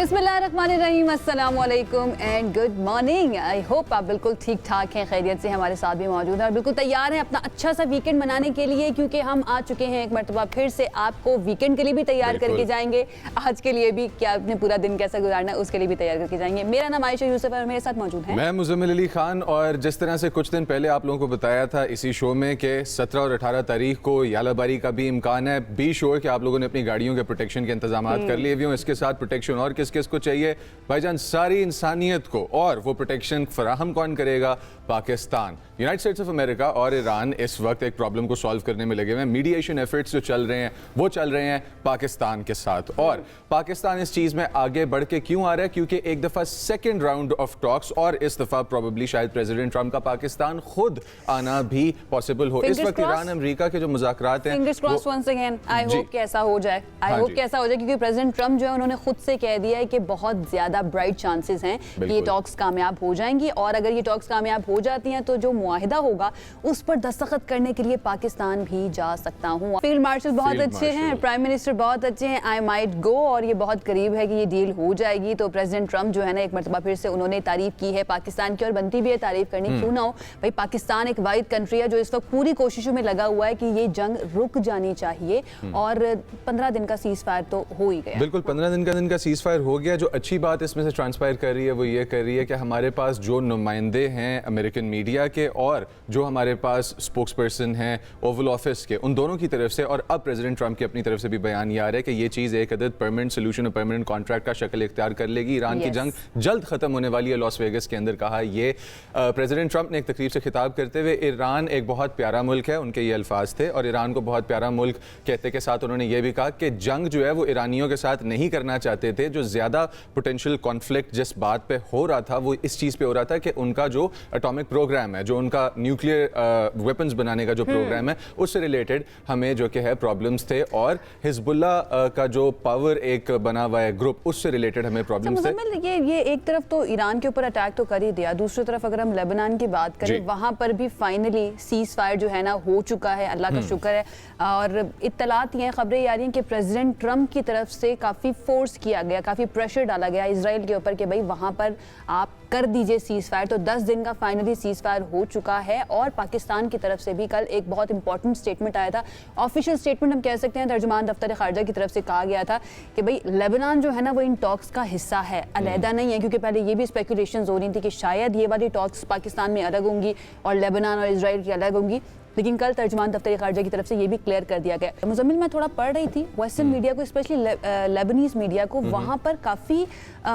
बिस्मिल्लाहिर्रहमानिर्रहीम, अस्सलाम वालेकुम and good morning. I hope आप बिल्कुल ठीक ठाक हैं, खैरियत से हमारे साथ भी मौजूद हैं और बिल्कुल तैयार हैं अपना अच्छा सा वीकेंड मनाने के लिए, क्योंकि हम आ चुके हैं एक मरतबा फिर से आपको वीकेंड के लिए भी तैयार करके जाएंगे। आज के लिए भी क्या आपने पूरा दिन कैसा गुजारना है उसके लिए भी तैयार करके जाएंगे। मेरा नाम आयशा यूसुफ है और मेरे साथ मौजूद है मैं मुज़म्मिल अली खान। और जिस तरह से कुछ दिन पहले आप लोगों को बताया था इसी शो में कि 17 और 18 तारीख को यालाबारी का भी इम्कान है, बी श्योर कि आप लोगों ने अपनी गाड़ियों के प्रोटेक्शन के इंतजाम कर लिए हुए हों। इसके साथ प्रोटेक्शन और किस किस को चाहिए भाईजान, सारी इंसानियत को, और वो प्रोटेक्शन फराहम कौन करेगा? Pakistan. United states of America और ईरान इस वक्त एक प्रॉब्लम को सॉल्व करने में लगे हुए हैं। मीडिएशन एफर्ट्स जो चल रहे हैं वो चल रहे हैं पाकिस्तान के साथ, और पाकिस्तान इस चीज़ में आगे बढ़ के क्यों आ रहा है? क्योंकि एक दफ़ा सेकेंड राउंड ऑफ टॉक्स, और इस दफ़ा प्रोबेबली शायद प्रेसिडेंट ट्रंप का पाकिस्तान खुद आना भी पॉसिबल हो। इस वक्त ईरान अमेरिका के जो मुज़ाकरात हैं, आई होप कि ऐसा हो जाए, क्योंकि प्रेसिडेंट ट्रंप जो है उन्होंने खुद से कह दिया है कि बहुत ज़्यादा ब्राइट चांसेस हैं कि ये टॉक्स कामयाब हो जाएंगी, और अगर ये टॉक्स कामयाब हो जाती हैं तो जो मुआहिदा होगा उस पर दस्तखत करने के लिए पाकिस्तान भी जा सकता हूँ। फील्ड मार्शल बहुत अच्छे हैं, प्राइम मिनिस्टर बहुत अच्छे हैं, आई माइट गो, और ये बहुत करीब है कि ये डील हो जाएगी। तो प्रेसिडेंट ट्रंप जो है ना, एक मरतबा फिर से उन्होंने तारीफ की है पाकिस्तान की, और बनती भी है तारीफ करनी, क्यों ना हो भाई। पाकिस्तान एक वाहिद कंट्री है जो इस वक्त पूरी कोशिशों में लगा हुआ है कि ये जंग रुक जानी चाहिए, और 15 दिन का सीज फायर तो हो ही गया। बिल्कुल 15 दिन का सीज फायर हो गया। जो अच्छी बात इसमें से ट्रांसपायर कर रही है वो ये कर रही है कि हमारे पास जो नुमाइंदे हैं अमेरिकन मीडिया के, और जो हमारे पास स्पोक्स पर्सन हैं ओवल ऑफिस के, उन दोनों की तरफ से, और अब प्रेसिडेंट ट्रंप की अपनी तरफ से भी बयान ये आ रहा है कि ये चीज़ एक अदद परमानेंट सोल्यूशन और परमानेंट कॉन्ट्रैक्ट का शक्ल इख्तियार कर लेगी। ईरान की जंग जल्द खत्म होने वाली है, लॉस वेगस के अंदर कहा ये प्रेसिडेंट ट्रंप ने एक तकरीब से खिताब करते हुए। ईरान एक बहुत प्यारा मुल्क है, उनके ये अल्फाज थे, और ईरान को बहुत प्यारा मुल्क कहते के साथ उन्होंने ये भी कहा कि जंग जो है वो ईरानियों के साथ नहीं करना चाहते थे। जो ज़्यादा पोटेंशियल कॉन्फ्लिक्ट जिस बात पे हो रहा था वो इस चीज़ पे हो रहा था कि उनका जो एटॉमिक प्रोग्राम है, जो उनका न्यूक्लियर वेपन्स बनाने का जो प्रोग्राम है, उससे रिलेटेड हमें जो कि है प्रॉब्लम्स थे, और हिजबुल्लाह का जो पावर एक बना हुआ है ग्रुप, उससे रिलेटेड हमें प्रॉब्लम्स थे। ये एक तरफ तो ईरान के ऊपर अटैक तो कर ही दिया, दूसरी तरफ अगर हम लेबनान की बात करें, वहाँ पर भी फाइनली सीज फायर जो है ना हो चुका है, अल्लाह का शुक्र है। और इत्तलात ये खबरें आ रही हैं कि प्रेसिडेंट ट्रंप की तरफ से काफ़ी फोर्स किया गया, काफ़ी प्रेशर डाला गया इजराइल के ऊपर कि भाई वहाँ पर आप कर दीजिए सीज फायर। तो 10 दिन का फाइनली सीज फायर हो चुका है, और पाकिस्तान की तरफ से भी कल एक बहुत इंपॉर्टेंट स्टेटमेंट आया था, ऑफिशियल स्टेटमेंट हम कह सकते हैं, तर्जुमान दफ्तर खारजा की तरफ से कहा गया था कि भाई लेबनान जो है ना वो इन टॉक्स का हिस्सा है, अलहदा नहीं है। क्योंकि पहले ये भी स्पेकुलेशंस हो रही थी कि शायद ये वाली टॉक्स पाकिस्तान में अलग होंगी और लेबनान और इजराइल की अलग होंगी, लेकिन कल तर्जुमान दफ्तर खारजा की तरफ से ये भी क्लियर कर दिया गया। मुज़म्मिल, मैं थोड़ा पढ़ रही थी वेस्टर्न मीडिया को, स्पेशली लेबनीज़ मीडिया को, वहाँ पर काफ़ी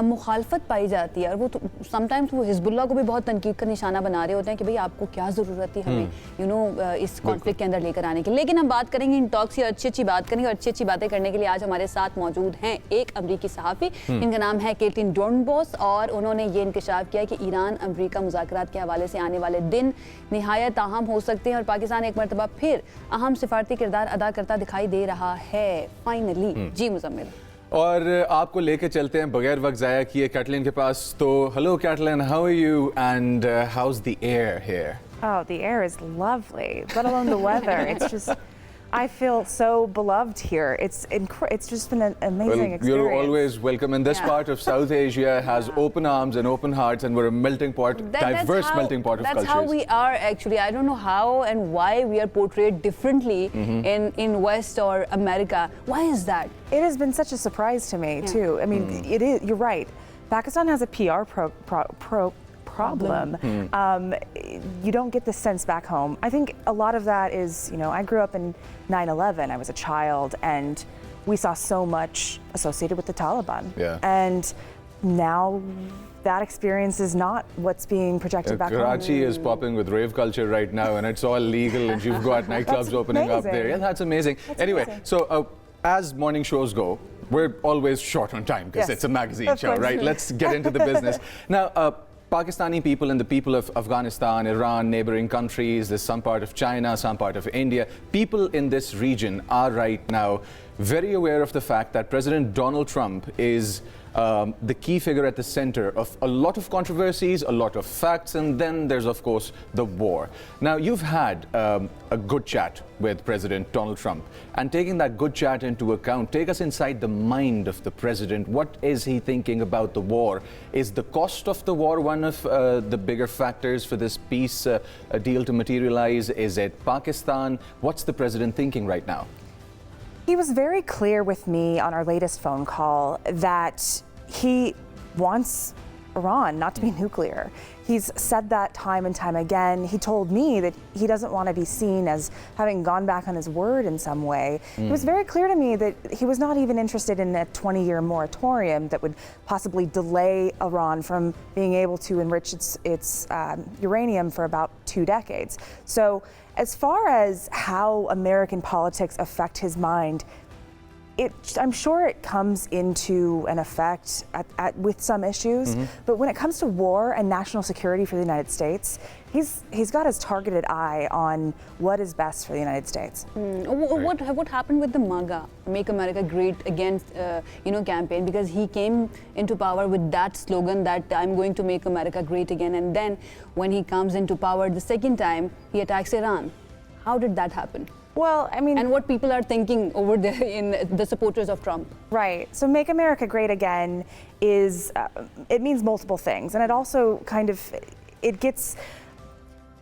मुखालफत पाई जाती है, और वो समटाइम्स वो हिजबुल्लाह को भी बहुत तनकीद का निशाना बना रहे होते हैं कि भाई आपको क्या ज़रूरत है हमें इस कॉन्फ्लिक्ट के अंदर लेकर आने की। लेकिन हम बात करेंगे इन टॉक्स की, अच्छी बात करेंगे, और अच्छी बातें करने के लिए आज हमारे साथ मौजूद हैं एक अमरीकी सहाफ़ी, इनका नाम है केटलिन डोर्नबोस, और उन्होंने ये इंकशाफ किया कि ईरान अमरीका मुज़ाकरात के हवाले से आने वाले दिन निहायत अहम हो सकते हैं, और पाकिस्तान एक मरतबा फिर अहम सिफारती किरदार अदा करता दिखाई दे रहा है फाइनली। जी मुज़म्मिल, और आपको लेके चलते हैं बगैर वक्त ज़ाया किए कैटलिन के पास। तो hello Caitlin, how are you and how's the air here? Oh, the air is lovely, let alone the weather. It's just, I feel so beloved here. It's just been an amazing experience. You're always welcome. And this part of South Asia has open arms and open hearts, and we're a melting pot, diverse melting pot of cultures. That's how we are actually. I don't know how and why we are portrayed differently in West or America. Why is that? It has been such a surprise to me too. I mean, it is. You're right. Pakistan has a PR problem. You don't get this sense back home. I think a lot of that is, you know, I grew up in 9/11. I was a child, and we saw so much associated with the Taliban. Yeah. And now that experience is not what's being projected back home. Karachi is popping with rave culture right now, and it's all legal, and you've got nightclubs opening up there. Yeah, that's amazing. Anyway, so as morning shows go, we're always short on time because it's a magazine show, right? Let's get into the business. Now, Pakistani people and the people of Afghanistan, Iran, neighboring countries, there's some part of China, some part of India. People in this region are right now very aware of the fact that President Donald Trump is the key figure at the center of a lot of controversies, a lot of facts, and then there's, of course, the war. Now, you've had a good chat with President Donald Trump, and taking that good chat into account, take us inside the mind of the president. What is he thinking about the war? Is the cost of the war one of the bigger factors for this peace deal to materialize? Is it Pakistan? What's the president thinking right now? He was very clear with me on our latest phone call that he wants Iran not to be nuclear. He's said that time and time again. He told me that he doesn't want to be seen as having gone back on his word in some way. It was very clear to me that he was not even interested in a 20-year moratorium that would possibly delay Iran from being able to enrich its uranium for about 2 decades. So as far as how American politics affect his mind, I'm sure it comes into an effect with some issues, but when it comes to war and national security for the United States, he's got his targeted eye on what is best for the United States. What happened with the MAGA, Make America Great Again, campaign? Because he came into power with that slogan that I'm going to make America great again, and then when he comes into power the second time, he attacks Iran. How did that happen? Well, I mean, and what people are thinking over there in the supporters of Trump. Right. So Make America Great Again is, it means multiple things. And it also it gets,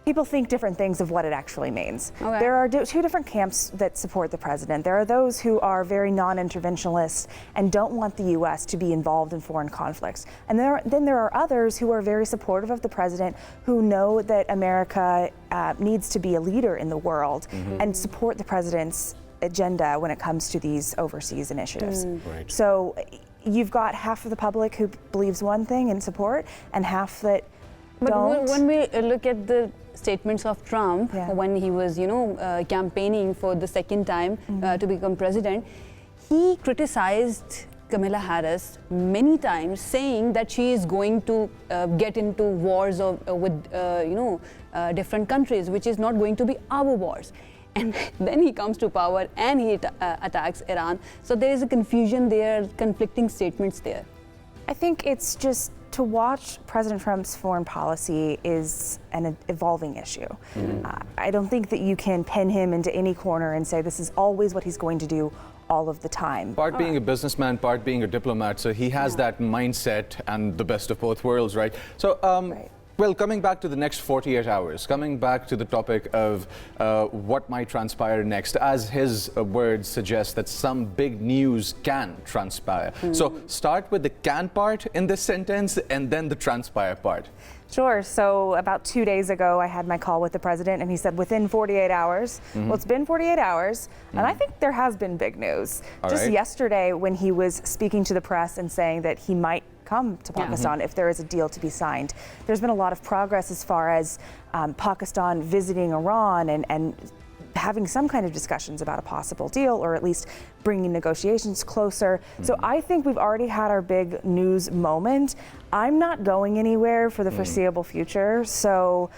people think different things of what it actually means. Okay. There are 2 different camps that support the president. There are those who are very non-interventionist and don't want the U.S. to be involved in foreign conflicts. And then there are others who are very supportive of the president, who know that America needs to be a leader in the world and support the president's agenda when it comes to these overseas initiatives. Right. So you've got half of the public who believes one thing and support, and half that don't. But when we look at the statements of Trump, Yeah. when he was, campaigning for the second time to become president, he criticized Kamala Harris many times, saying that she is going to get into wars with different countries, which is not going to be our wars. And then he comes to power and he attacks Iran. So there is a confusion there, conflicting statements there. I think it's just to watch President Trump's foreign policy is an evolving issue. I don't think that you can pin him into any corner and say this is always what he's going to do all of the time. Part being a businessman, part being a diplomat, so he has that mindset and the best of both worlds, right? So, Right. well, coming back to the next 48 hours, coming back to the topic of what might transpire next, as his words suggest that some big news can transpire. So start with the can part in this sentence and then the transpire part. Sure. So about 2 days ago, I had my call with the president, and he said within 48 hours. Well, it's been 48 hours, and I think there has been big news. All Just right. yesterday, when he was speaking to the press and saying that he might come to Pakistan if there is a deal to be signed. There's been a lot of progress as far as Pakistan visiting Iran and having some kind of discussions about a possible deal, or at least bringing negotiations closer. So I think we've already had our big news moment. I'm not going anywhere for the foreseeable future, so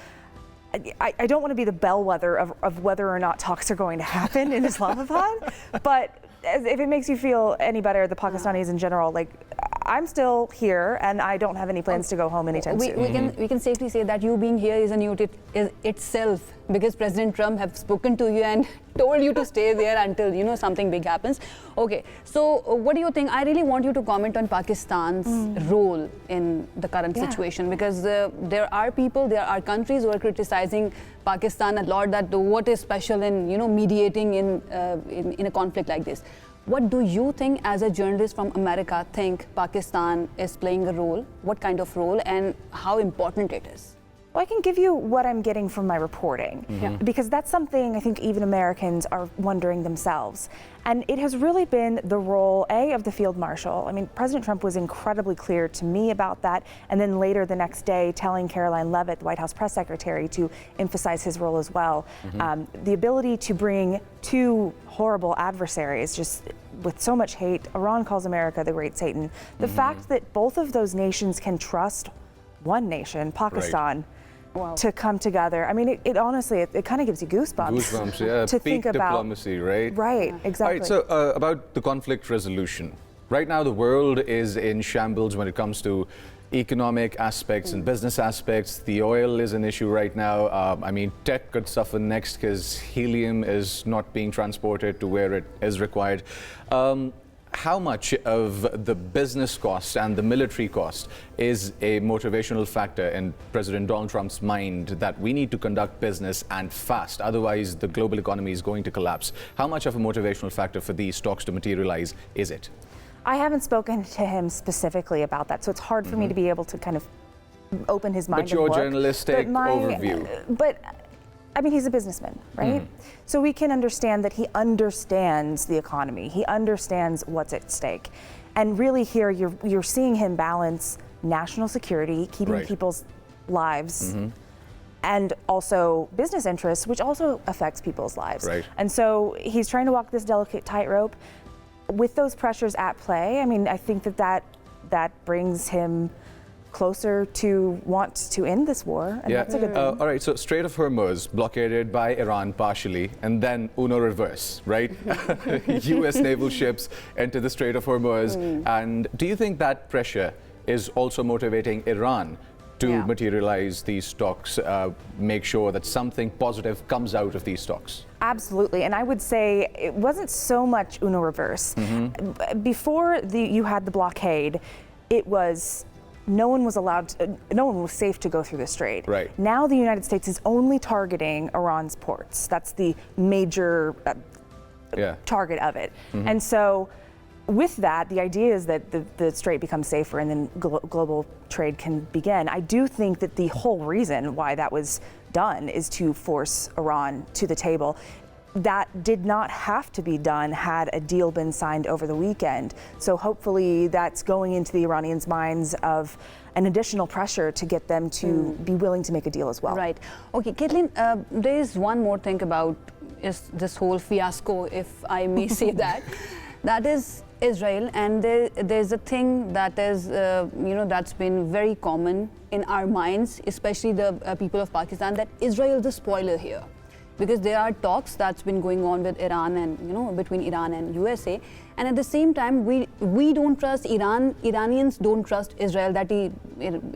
I don't want to be the bellwether of whether or not talks are going to happen in Islamabad, but if it makes you feel any better, the Pakistanis in general, like, I'm still here and I don't have any plans to go home anytime soon. We can safely say that you being here is a new itself, because President Trump have spoken to you and told you to stay there until something big happens. Okay, so what do you think? I really want you to comment on Pakistan's role in the current situation, because there are countries who are criticizing Pakistan a lot, that what is special in mediating in a conflict like this. What do you think, as a journalist from America, think Pakistan is playing a role? What kind of role, and how important it is? Well, I can give you what I'm getting from my reporting, because that's something I think even Americans are wondering themselves. And it has really been the role, of the field marshal. I mean, President Trump was incredibly clear to me about that, and then later the next day telling Caroline Leavitt, the White House press secretary, to emphasize his role as well. The ability to bring 2 horrible adversaries, just with so much hate. Iran calls America the Great Satan. The fact that both of those nations can trust one nation, Pakistan, Wow. to come together. I mean, it honestly, it kind of gives you goosebumps. Goosebumps, yeah. To Peak think about diplomacy, right? Right, exactly. All right, so about the conflict resolution. Right now, the world is in shambles when it comes to economic aspects and business aspects. The oil is an issue right now. I mean, tech could suffer next because helium is not being transported to where it is required. How much of the business cost and the military cost is a motivational factor in President Donald Trump's mind that we need to conduct business and fast, otherwise the global economy is going to collapse? How much of a motivational factor for these talks to materialize is it? I haven't spoken to him specifically about that, so it's hard for me to be able to kind of open his mind. But your and look. journalistic overview. But I mean, he's a businessman, right? So we can understand that he understands the economy. He understands what's at stake. And really here, you're seeing him balance national security, keeping Right. people's lives, and also business interests, which also affects people's lives. Right. And so he's trying to walk this delicate tightrope. With those pressures at play, I mean, I think that brings him closer to want to end this war, and that's a good thing. All right, so Strait of Hormuz blockaded by Iran partially, and then Uno reverse, right? U.S. naval ships enter the Strait of Hormuz, and do you think that pressure is also motivating Iran to Yeah. materialize these talks, make sure that something positive comes out of talks? talks? Absolutely, and I would say it wasn't so much Uno reverse. Before you had the blockade, it was no one was allowed, no one was safe to go through the strait. Right. Now the United States is only targeting Iran's ports. That's the major target of it. And so with that, the idea is that the strait becomes safer and then global trade can begin. I do think that the whole reason why that was done is to force Iran to the table. That did not have to be done had a deal been signed over the weekend. So hopefully that's going into the Iranians' minds of an additional pressure to get them to be willing to make a deal as well. Right. Okay, Caitlin, there is one more thing about this whole fiasco, if I may say that. That is Israel, and there's a thing that is, that's been very common in our minds, especially the people of Pakistan, that Israel is the spoiler here. Because there are talks that's been going on with Iran and between Iran and USA, and at the same time we don't trust Iran. Iranians don't trust Israel that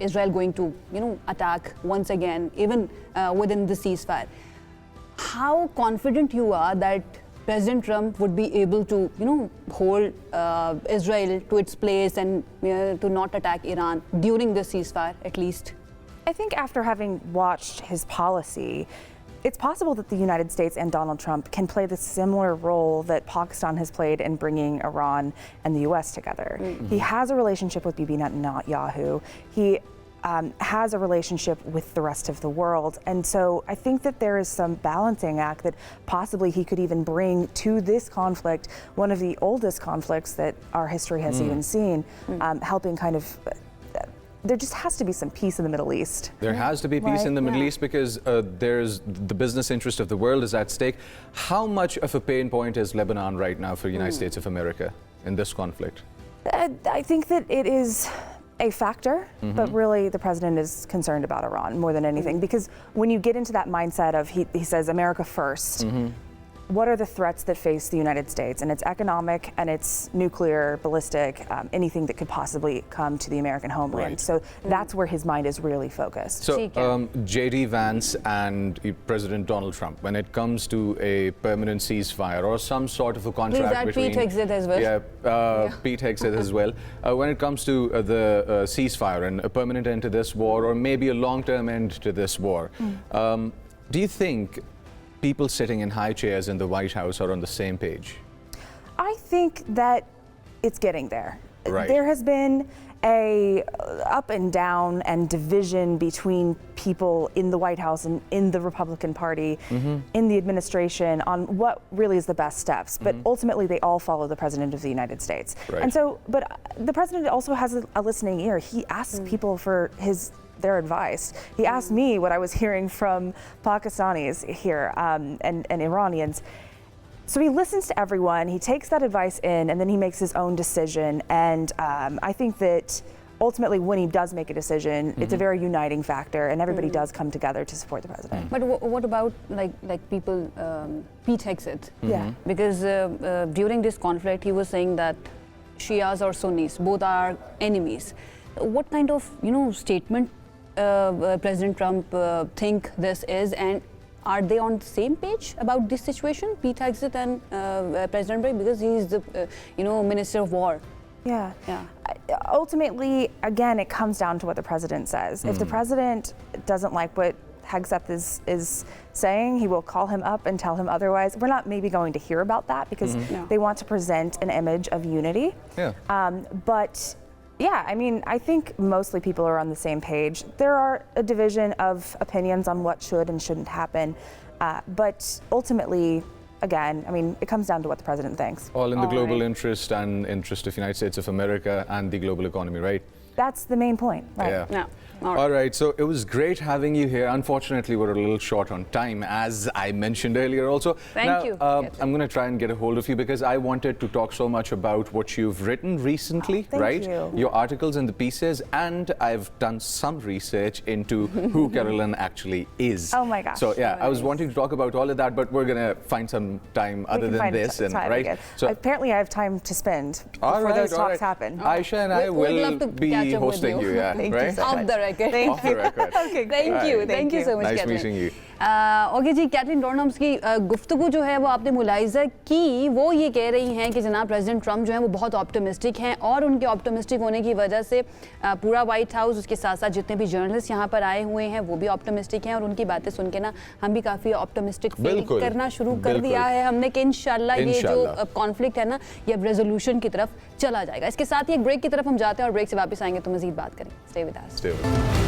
Israel going to attack once again, even within the ceasefire. How confident you are that President Trump would be able to hold Israel to its place and to not attack Iran during the ceasefire at least? I think after having watched his policy, it's possible that the United States and Donald Trump can play the similar role that Pakistan has played in bringing Iran and the U.S. together. He has a relationship with Bibi Netanyahu. He has a relationship with the rest of the world. And so I think that there is some balancing act that possibly he could even bring to this conflict, one of the oldest conflicts that our history has even seen, helping kind of there just has to be some peace in the Middle East. There has to be peace in the Middle East because there's the business interest of the world is at stake. How much of a pain point is Lebanon right now for the United States of America in this conflict? I think that it is a factor, but really the president is concerned about Iran more than anything, because when you get into that mindset of he says America first, what are the threats that face the United States? And it's economic and it's nuclear, ballistic, anything that could possibly come to the American homeland. Right. So that's where his mind is really focused. So J.D. Vance and President Donald Trump, when it comes to a permanent ceasefire or some sort of a contract between... Pete Hegseth as well. Pete Hegseth as well. When it comes to the ceasefire and a permanent end to this war, or maybe a long-term end to this war, do you think people sitting in high chairs in the White House are on the same page? I think that it's getting there. Right. There has been a up and down and division between people in the White House and in the Republican Party, in the administration, on what really is the best steps. But ultimately, they all follow the President of the United States. Right. And so, but the President also has a listening ear. He asks people for their advice. He asked me what I was hearing from Pakistanis here and Iranians. So he listens to everyone, he takes that advice in, and then he makes his own decision. And I think that ultimately, when he does make a decision, it's a very uniting factor, and everybody does come together to support the president. But what about like people, Pete Hegseth? Yeah. Because during this conflict, he was saying that Shias or Sunnis both are enemies. What kind of statement President Trump think this is, and are they on the same page about this situation, Pete Hegseth and President Biden, because he is the Minister of War? Yeah. Yeah. Ultimately, again, it comes down to what the president says. If the president doesn't like what Hegseth is saying, he will call him up and tell him otherwise. We're not maybe going to hear about that because No. they want to present an image of unity. Yeah. But yeah, I mean, I think mostly people are on the same page. There are a division of opinions on what should and shouldn't happen. But ultimately, again, I mean, it comes down to what the president thinks. All in the All global right. interest and interest of United States of America and the global economy, right? That's the main point, right? Yeah. Yeah. All right. All right, so it was great having you here. Unfortunately, we're a little short on time, as I mentioned earlier also. Thank now, you. I'm going to try and get a hold of you because I wanted to talk so much about what you've written recently, thank right? you. Your articles and the pieces, and I've done some research into who Carolyn actually is. Oh my gosh. So yeah, I was Nice. wanting to talk about all of that, but we're going to find some time We other can than find this, and time right? again. So Apparently, I have time to spend all before right, those all talks right. happen. Aisha and I We'd will love to be catch up with hosting you. you, yeah, Thank you right? so Off much. the record. Off the record. Okay, great. Thank you so much, Nice Kathleen. meeting you. Okay जी, Catherine डॉर्नम्स की गुफ्तगू जो है वो आपने मुलाहिजा की, वो ये कह रही हैं कि जनाब प्रेसिडेंट ट्रम्प जो है वो बहुत ऑप्टिमिस्टिक हैं और उनके ऑप्टिमिस्टिक होने की वजह से पूरा वाइट हाउस, उसके साथ साथ जितने भी जर्नलिस्ट यहाँ पर आए हुए हैं वो भी ऑप्टिमिस्टिक हैं और उनकी बातें सुन के ना हम भी काफ़ी ऑप्टिमिस्टिक फील बिल्कुल, करना शुरू कर बिल्कुल। दिया है हमने कि इंशाल्लाह ये जो इंशाल्लाह। कॉन्फ्लिक्ट है ना ये अब रेजोल्यूशन की तरफ चला जाएगा। इसके साथ ही एक ब्रेक की तरफ हम जाते हैं और ब्रेक से वापस आएंगे तो मजीद बात करें। Stay with us. Stay with us.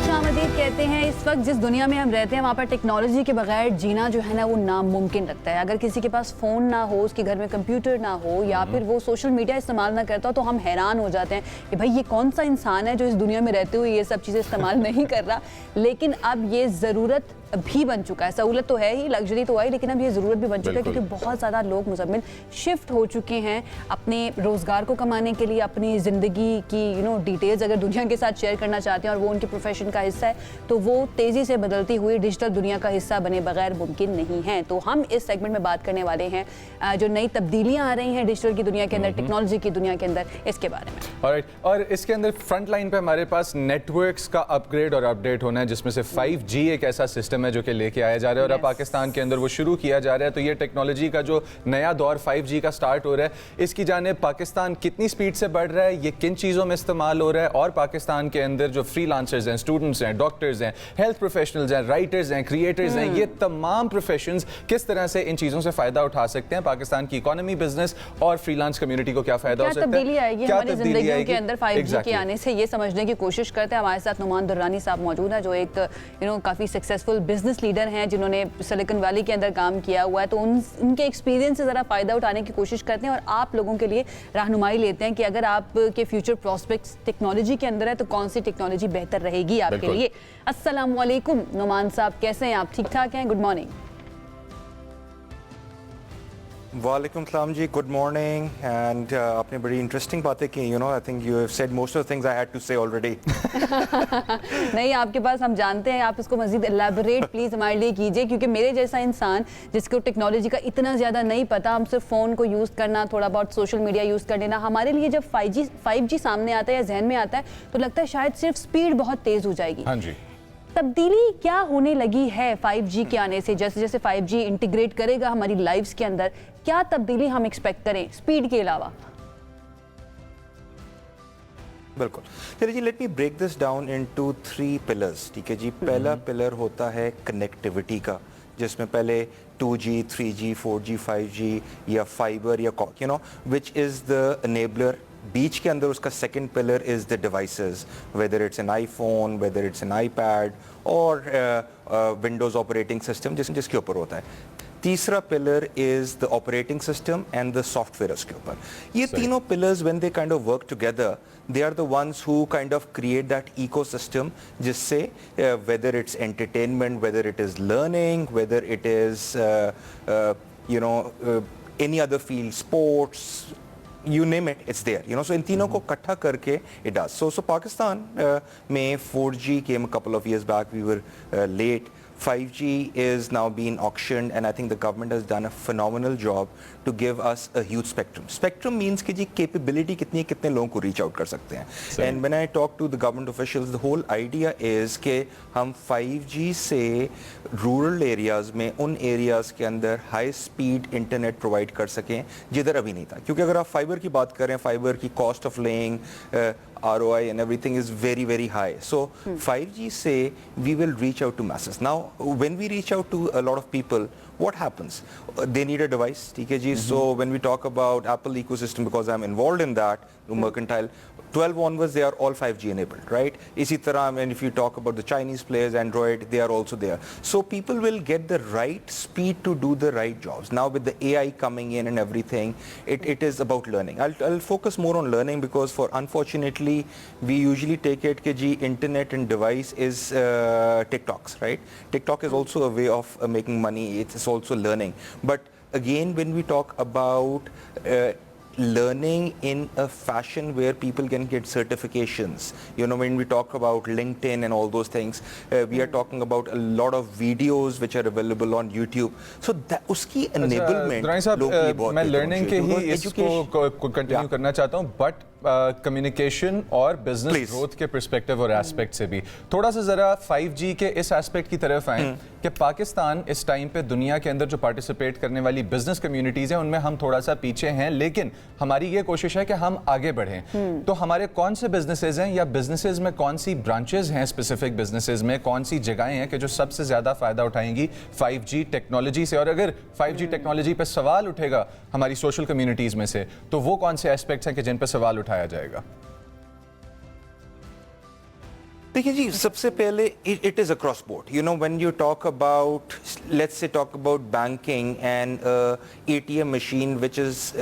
शाहमदीद कहते हैं इस वक्त जिस दुनिया में हम रहते हैं वहाँ पर टेक्नोलॉजी के बगैर जीना जो है ना वो नामुमकिन लगता है। अगर किसी के पास फ़ोन ना हो, उसके घर में कंप्यूटर ना हो या फिर वो सोशल मीडिया इस्तेमाल ना करता हो तो हम हैरान हो जाते हैं कि भाई ये कौन सा इंसान है जो इस दुनिया में रहते हुए ये सब चीज़ें इस्तेमाल नहीं कर रहा। लेकिन अब ये ज़रूरत भी बन चुका है। सहूलत तो है ही, लग्जरी तो है ही, लेकिन अब ये ज़रूरत भी बन चुका है बिल्कुल। क्योंकि बहुत ज़्यादा लोग मुज़म्मिल शिफ्ट हो चुके हैं अपने रोज़गार को कमाने के लिए, अपनी ज़िंदगी की डिटेल्स अगर दुनिया के साथ शेयर करना चाहते हैं और वो उनके प्रोफेशन का हिस्सा है तो वो तेज़ी से बदलती हुई डिजिटल दुनिया का हिस्सा बने बगैर मुमकिन नहीं है। तो हम इस सेगमेंट में बात करने वाले हैं जो नई तब्दीलियाँ आ रही हैं डिजिटल की दुनिया के अंदर, टेक्नोलॉजी की दुनिया के अंदर, इसके बारे में। Alright, और इसके अंदर फ्रंट लाइन पे हमारे पास नेटवर्क्स का अपग्रेड और अपडेट होना है जिसमें से 5G एक ऐसा सिस्टम है जो कि लेके आया जा रहा है और अब Yes. पाकिस्तान के अंदर वो शुरू किया जा रहा है। तो ये टेक्नोलॉजी का जो नया दौर 5G का स्टार्ट हो रहा है, इसकी जानिब पाकिस्तान कितनी स्पीड से बढ़ रहा है, ये किन चीज़ों में इस्तेमाल हो रहा है और पाकिस्तान के अंदर जो फ्रीलांसर्स हैं, स्टूडेंट्स हैं, डॉक्टर्स हैं, हेल्थ प्रोफेशनल्स हैं, राइटर्स हैं, क्रिएटर्स हैं, ये तमाम प्रोफेशंस किस तरह से इन चीज़ों से फ़ायदा उठा सकते हैं, पाकिस्तान की इकोनॉमी, बिजनेस और फ्रीलांस कम्युनिटी को क्या फ़ायदा हो क्या सकता है, तब्दीली आएगी क्या हमारी तब्दीली जिंदगियों आएगी? के अंदर 5G के Exactly. आने से, ये समझने की कोशिश करते हैं। हमारे साथ नुमान दुर्रानी साहब मौजूद हैं जो एक काफ़ी सक्सेसफुल बिजनेस लीडर हैं जिन्होंने सिलिकॉन वैली के अंदर काम किया हुआ है। तो उनके एक्सपीरियंस से ज़रा फ़ायदा उठाने की कोशिश करते हैं और आप लोगों के लिए रहनुमाई लेते हैं कि अगर आपके फ्यूचर प्रॉस्पेक्ट्स टेक्नोलॉजी के अंदर है तो कौन सी टेक्नोलॉजी बेहतर रहेगी आपके बिल्कुल। लिए। अस्सलाम वालेकुम नुमान साहब, कैसे हैं आप? ठीक ठाक हैं? Good morning. वालेकुम सलाम जी, गुड मॉर्निंग। एंड आपने बड़ी इंटरेस्टिंग बातें की। I think you have said most of the things I had to say already. नहीं, आपके पास हम जानते हैं, आप इसको मजीद एलैबोरेट प्लीज़ हमारे लिए कीजिए क्योंकि मेरे जैसा इंसान जिसको टेक्नोलॉजी का इतना ज़्यादा नहीं पता, हम सिर्फ फ़ोन को यूज़ करना, थोड़ा बहुत सोशल मीडिया यूज़ कर लेना, हमारे लिए जब 5G सामने आता है या जहन में आता है तो लगता है शायद सिर्फ स्पीड बहुत तेज़ हो जाएगी। हाँ जी। तब्दीली क्या होने लगी है 5G के आने से? जैसे जैसे 5G इंटीग्रेट करेगा हमारी लाइफ्स के अंदर, क्या तब्दीली हम एक्सपेक्ट करें स्पीड के अलावा? बिल्कुल। चलिए जी, let me break this down into 3 pillars. ठीक है जी। पहला पिलर होता है कनेक्टिविटी का, जिसमें पहले 2G, 3G, 4G, 5G या फाइबर या विच इज़ द एनेबलर। बीच के अंदर उसका second pillar is the devices, whether it's an iPhone, whether it's an iPad और विंडोज़ ऑपरेटिंग सिस्टम जिसके ऊपर होता है। तीसरा pillar is the operating system and the software उसके ऊपर. ये तीनों pillars when they kind of work together, they are the ones who kind of create that ecosystem जिससे whether it's entertainment, whether it is learning, whether it is any other field, sports, you name it, it's there. So in तीनों को इकट्ठा करके it does. So Pakistan में 4G came a couple of years back. We were late. 5G is now being auctioned, and I think the government has done a phenomenal job to give us a huge spectrum. Spectrum means कि जी capability कितने लोगों को reach out कर सकते हैं. And when I talk to the government officials, the whole idea is कि हम 5G से rural areas में उन areas के अंदर high speed internet provide कर सकें जिधर अभी नहीं था. क्योंकि अगर आप fiber की बात करें, fiber की cost of laying, ROI and everything is very, very high. So 5G say we will reach out to masses. Now, when we reach out to a lot of people, what happens? They need a device, TKG. So when we talk about Apple ecosystem, because I'm involved in that, mercantile, 12 onwards, they are all 5G enabled, right? Isi tarah, and if you talk about the Chinese players, Android, they are also there. So people will get the right speed to do the right jobs. Now with the AI coming in and everything, it is about learning. I'll focus more on learning because unfortunately, we usually take it that internet and device is TikToks, right? TikTok is also a way of making money. It's also learning. But again, when we talk about learning in a fashion where people can get certifications, when we talk about LinkedIn and all those things, we are talking about a lot of videos which are available on YouTube. So that uski enablement लोगों के लिए बहुत मैं learning के ही इसको continue करना चाहता हूँ, बट कम्युनिकेशन और बिजनेस ग्रोथ के पर्सपेक्टिव और एस्पेक्ट से भी थोड़ा सा जरा 5G के इस एस्पेक्ट की तरफ आए कि पाकिस्तान इस टाइम पे दुनिया के अंदर जो पार्टिसिपेट करने वाली बिजनेस कम्युनिटीज हैं उनमें हम थोड़ा सा पीछे हैं, लेकिन हमारी ये कोशिश है कि हम आगे बढ़ें. तो हमारे कौन से बिजनेसेस हैं या बिजनेसेस में कौन सी ब्रांचेस हैं, स्पेसिफिक बिजनेसेस में कौन सी जगहें हैं कि जो सबसे ज्यादा फायदा उठाएंगी 5G टेक्नोलॉजी से? और अगर 5G टेक्नोलॉजी पे सवाल उठेगा हमारी सोशल कम्युनिटीज में से, तो वो कौन से एस्पेक्ट्स हैं कि जिन पे सवाल उठाया जाएगा? देखिए जी, सबसे पहले it is across board. When you talk about, let's say talk about banking and ATM machine which is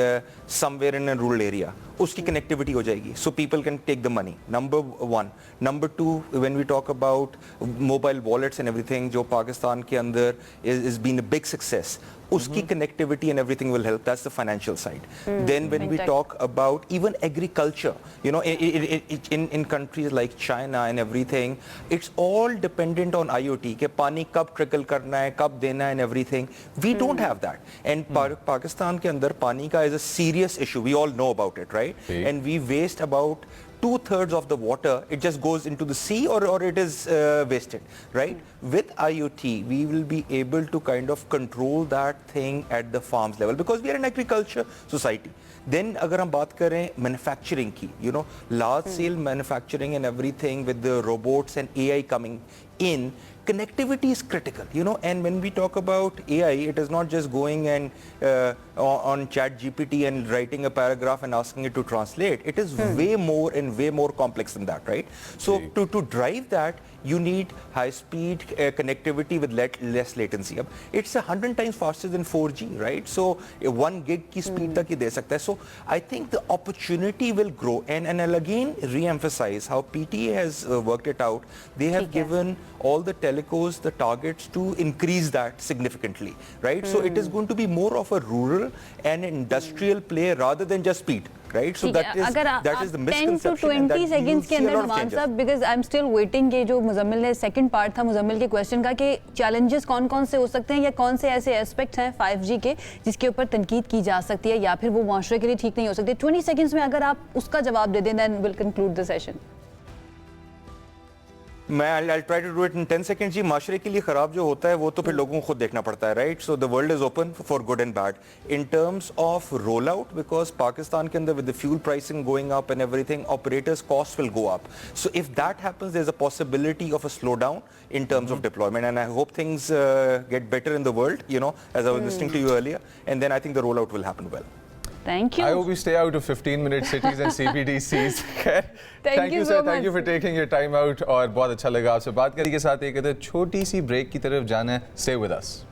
somewhere in a rural area, उसकी connectivity हो जाएगी, so people can take the money. Number one. Number two, when we talk about mobile wallets and everything, जो पाकिस्तान के अंदर is been a big success, uski connectivity and everything will help. That's the financial side. Then when we talk about even agriculture, in countries like China and everything, it's all dependent on IoT. कि पानी कब trickle करना है, कब देना है and everything. We don't have that. And Pakistan के अंदर पानी का is a serious issue. We all know about it, right? And we waste about 2/3 of the water. It just goes into the sea or it is wasted, right? With IoT, we will be able to kind of control that thing at the farms level because we are an agriculture society. Then अगर हम बात करें manufacturing की, large scale manufacturing and everything with the robots and AI coming in, connectivity is critical, and when we talk about AI, it is not just going and on ChatGPT and writing a paragraph and asking it to translate. It is way more and way more complex than that, right? So to drive that, you need high speed connectivity with less latency. It's 100 times faster than 4G, right? So 1 gig की speed तक ही दे सकता है. So I think the opportunity will grow, and I'll again re-emphasize how PTA has worked it out. They have given all the telecos the targets to increase that significantly, right? So it is going to be more of a rural and industrial play rather than just speed. Right, so that is the misconception. 10 to 20 seconds के अंदर नवाज साहब, because I'm still waiting के जो मुजम्मिल ने second part था मुजम्मिल के question का कि challenges कौन-कौन से हो सकते हैं या कौन से ऐसे aspects हैं 5G के जिसके ऊपर तनकीद की जा सकती है या फिर वो माशरे के लिए ठीक नहीं हो सकते. 20 seconds में अगर आप उसका जवाब दे दें, then we'll conclude the session. I'll try to do it in 10 seconds. जी, माशरे के लिए ख़राब जो होता है वो तो फिर लोगों को खुद देखना पड़ता है, right? So the world is open for good and bad. In terms of rollout, because Pakistan के अंदर with the fuel pricing going up and everything, operators' costs will go up. So if that happens, there's a possibility of a slowdown in terms of deployment. And I hope things get better in the world, as I was listening to you earlier. And then I think the rollout will happen well. Thank you. I hope we stay out of 15-minute cities and CBDCs. Thank you so much. Thank you for taking your time out. और बहुत अच्छा लगा आपसे बात करने के साथ एक छोटी सी ब्रेक की तरफ जाना है. Stay with us.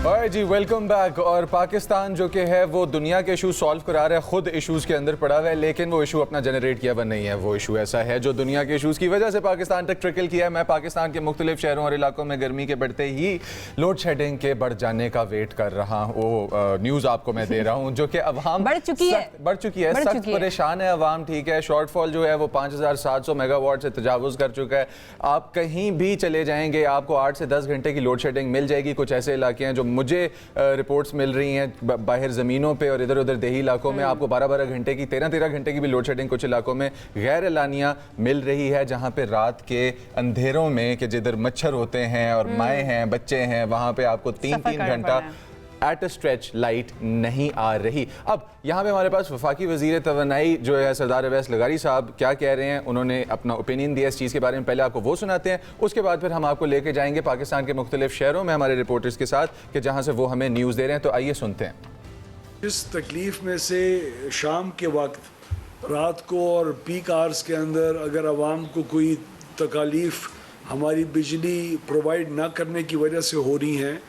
और जी वेलकम बैक। और पाकिस्तान जो कि है वो दुनिया के इशू सॉल्व करा रहा है, खुद इशूज़ के अंदर पड़ा हुआ है, लेकिन वो इशू अपना जनरेट किया हुआ नहीं है। वो इशू ऐसा है जो दुनिया के इशूज़ की वजह से पाकिस्तान तक ट्रिकल किया है। मैं पाकिस्तान के मुख्तलिफ शहरों और इलाकों में गर्मी के बढ़ते ही लोड शेडिंग के बढ़ जाने का वेट कर रहा हूँ। वो न्यूज़ आपको मैं दे रहा हूँ जो कि अवाम बढ़ चुकी है, सख्त परेशान है अवाम। ठीक है, शॉर्टफॉल जो है वो 5700 मेगावाट से तजावुज़ कर चुका है। आप कहीं भी चले जाएंगे आपको 8 से 10 घंटे की लोड शेडिंग मिल जाएगी। कुछ ऐसे इलाके हैं जो मुझे रिपोर्ट्स मिल रही हैं बाहर ज़मीनों पे और इधर उधर देही इलाकों में आपको 12-12 घंटे की 13-13 घंटे की भी लोड शेडिंग कुछ इलाकों में गैर एलानिया मिल रही है, जहां पे रात के अंधेरों में कि जिधर मच्छर होते हैं और माएँ हैं बच्चे हैं वहां पे आपको 3-3 घंटा एट अ स्ट्रेच लाइट नहीं आ रही। अब यहाँ पे हमारे पास वफाकी वज़ीर तवानाई जो है सरदार अवैस लगारी साहब क्या कह रहे हैं, उन्होंने अपना ओपिनियन दिया इस चीज़ के बारे में। पहले आपको वो सुनाते हैं, उसके बाद फिर हम आपको लेके जाएंगे पाकिस्तान के मुख्तलिफ शहरों में हमारे रिपोर्टर्स के साथ कि जहाँ से वो हमें न्यूज़ दे रहे हैं। तो आइए सुनते हैं। इस तकलीफ़ में से शाम के वक्त रात को और पीक आवर्स के अंदर अगर आवाम को कोई तकालीफ हमारी बिजली प्रोवाइड ना करने की वजह से हो रही हैं,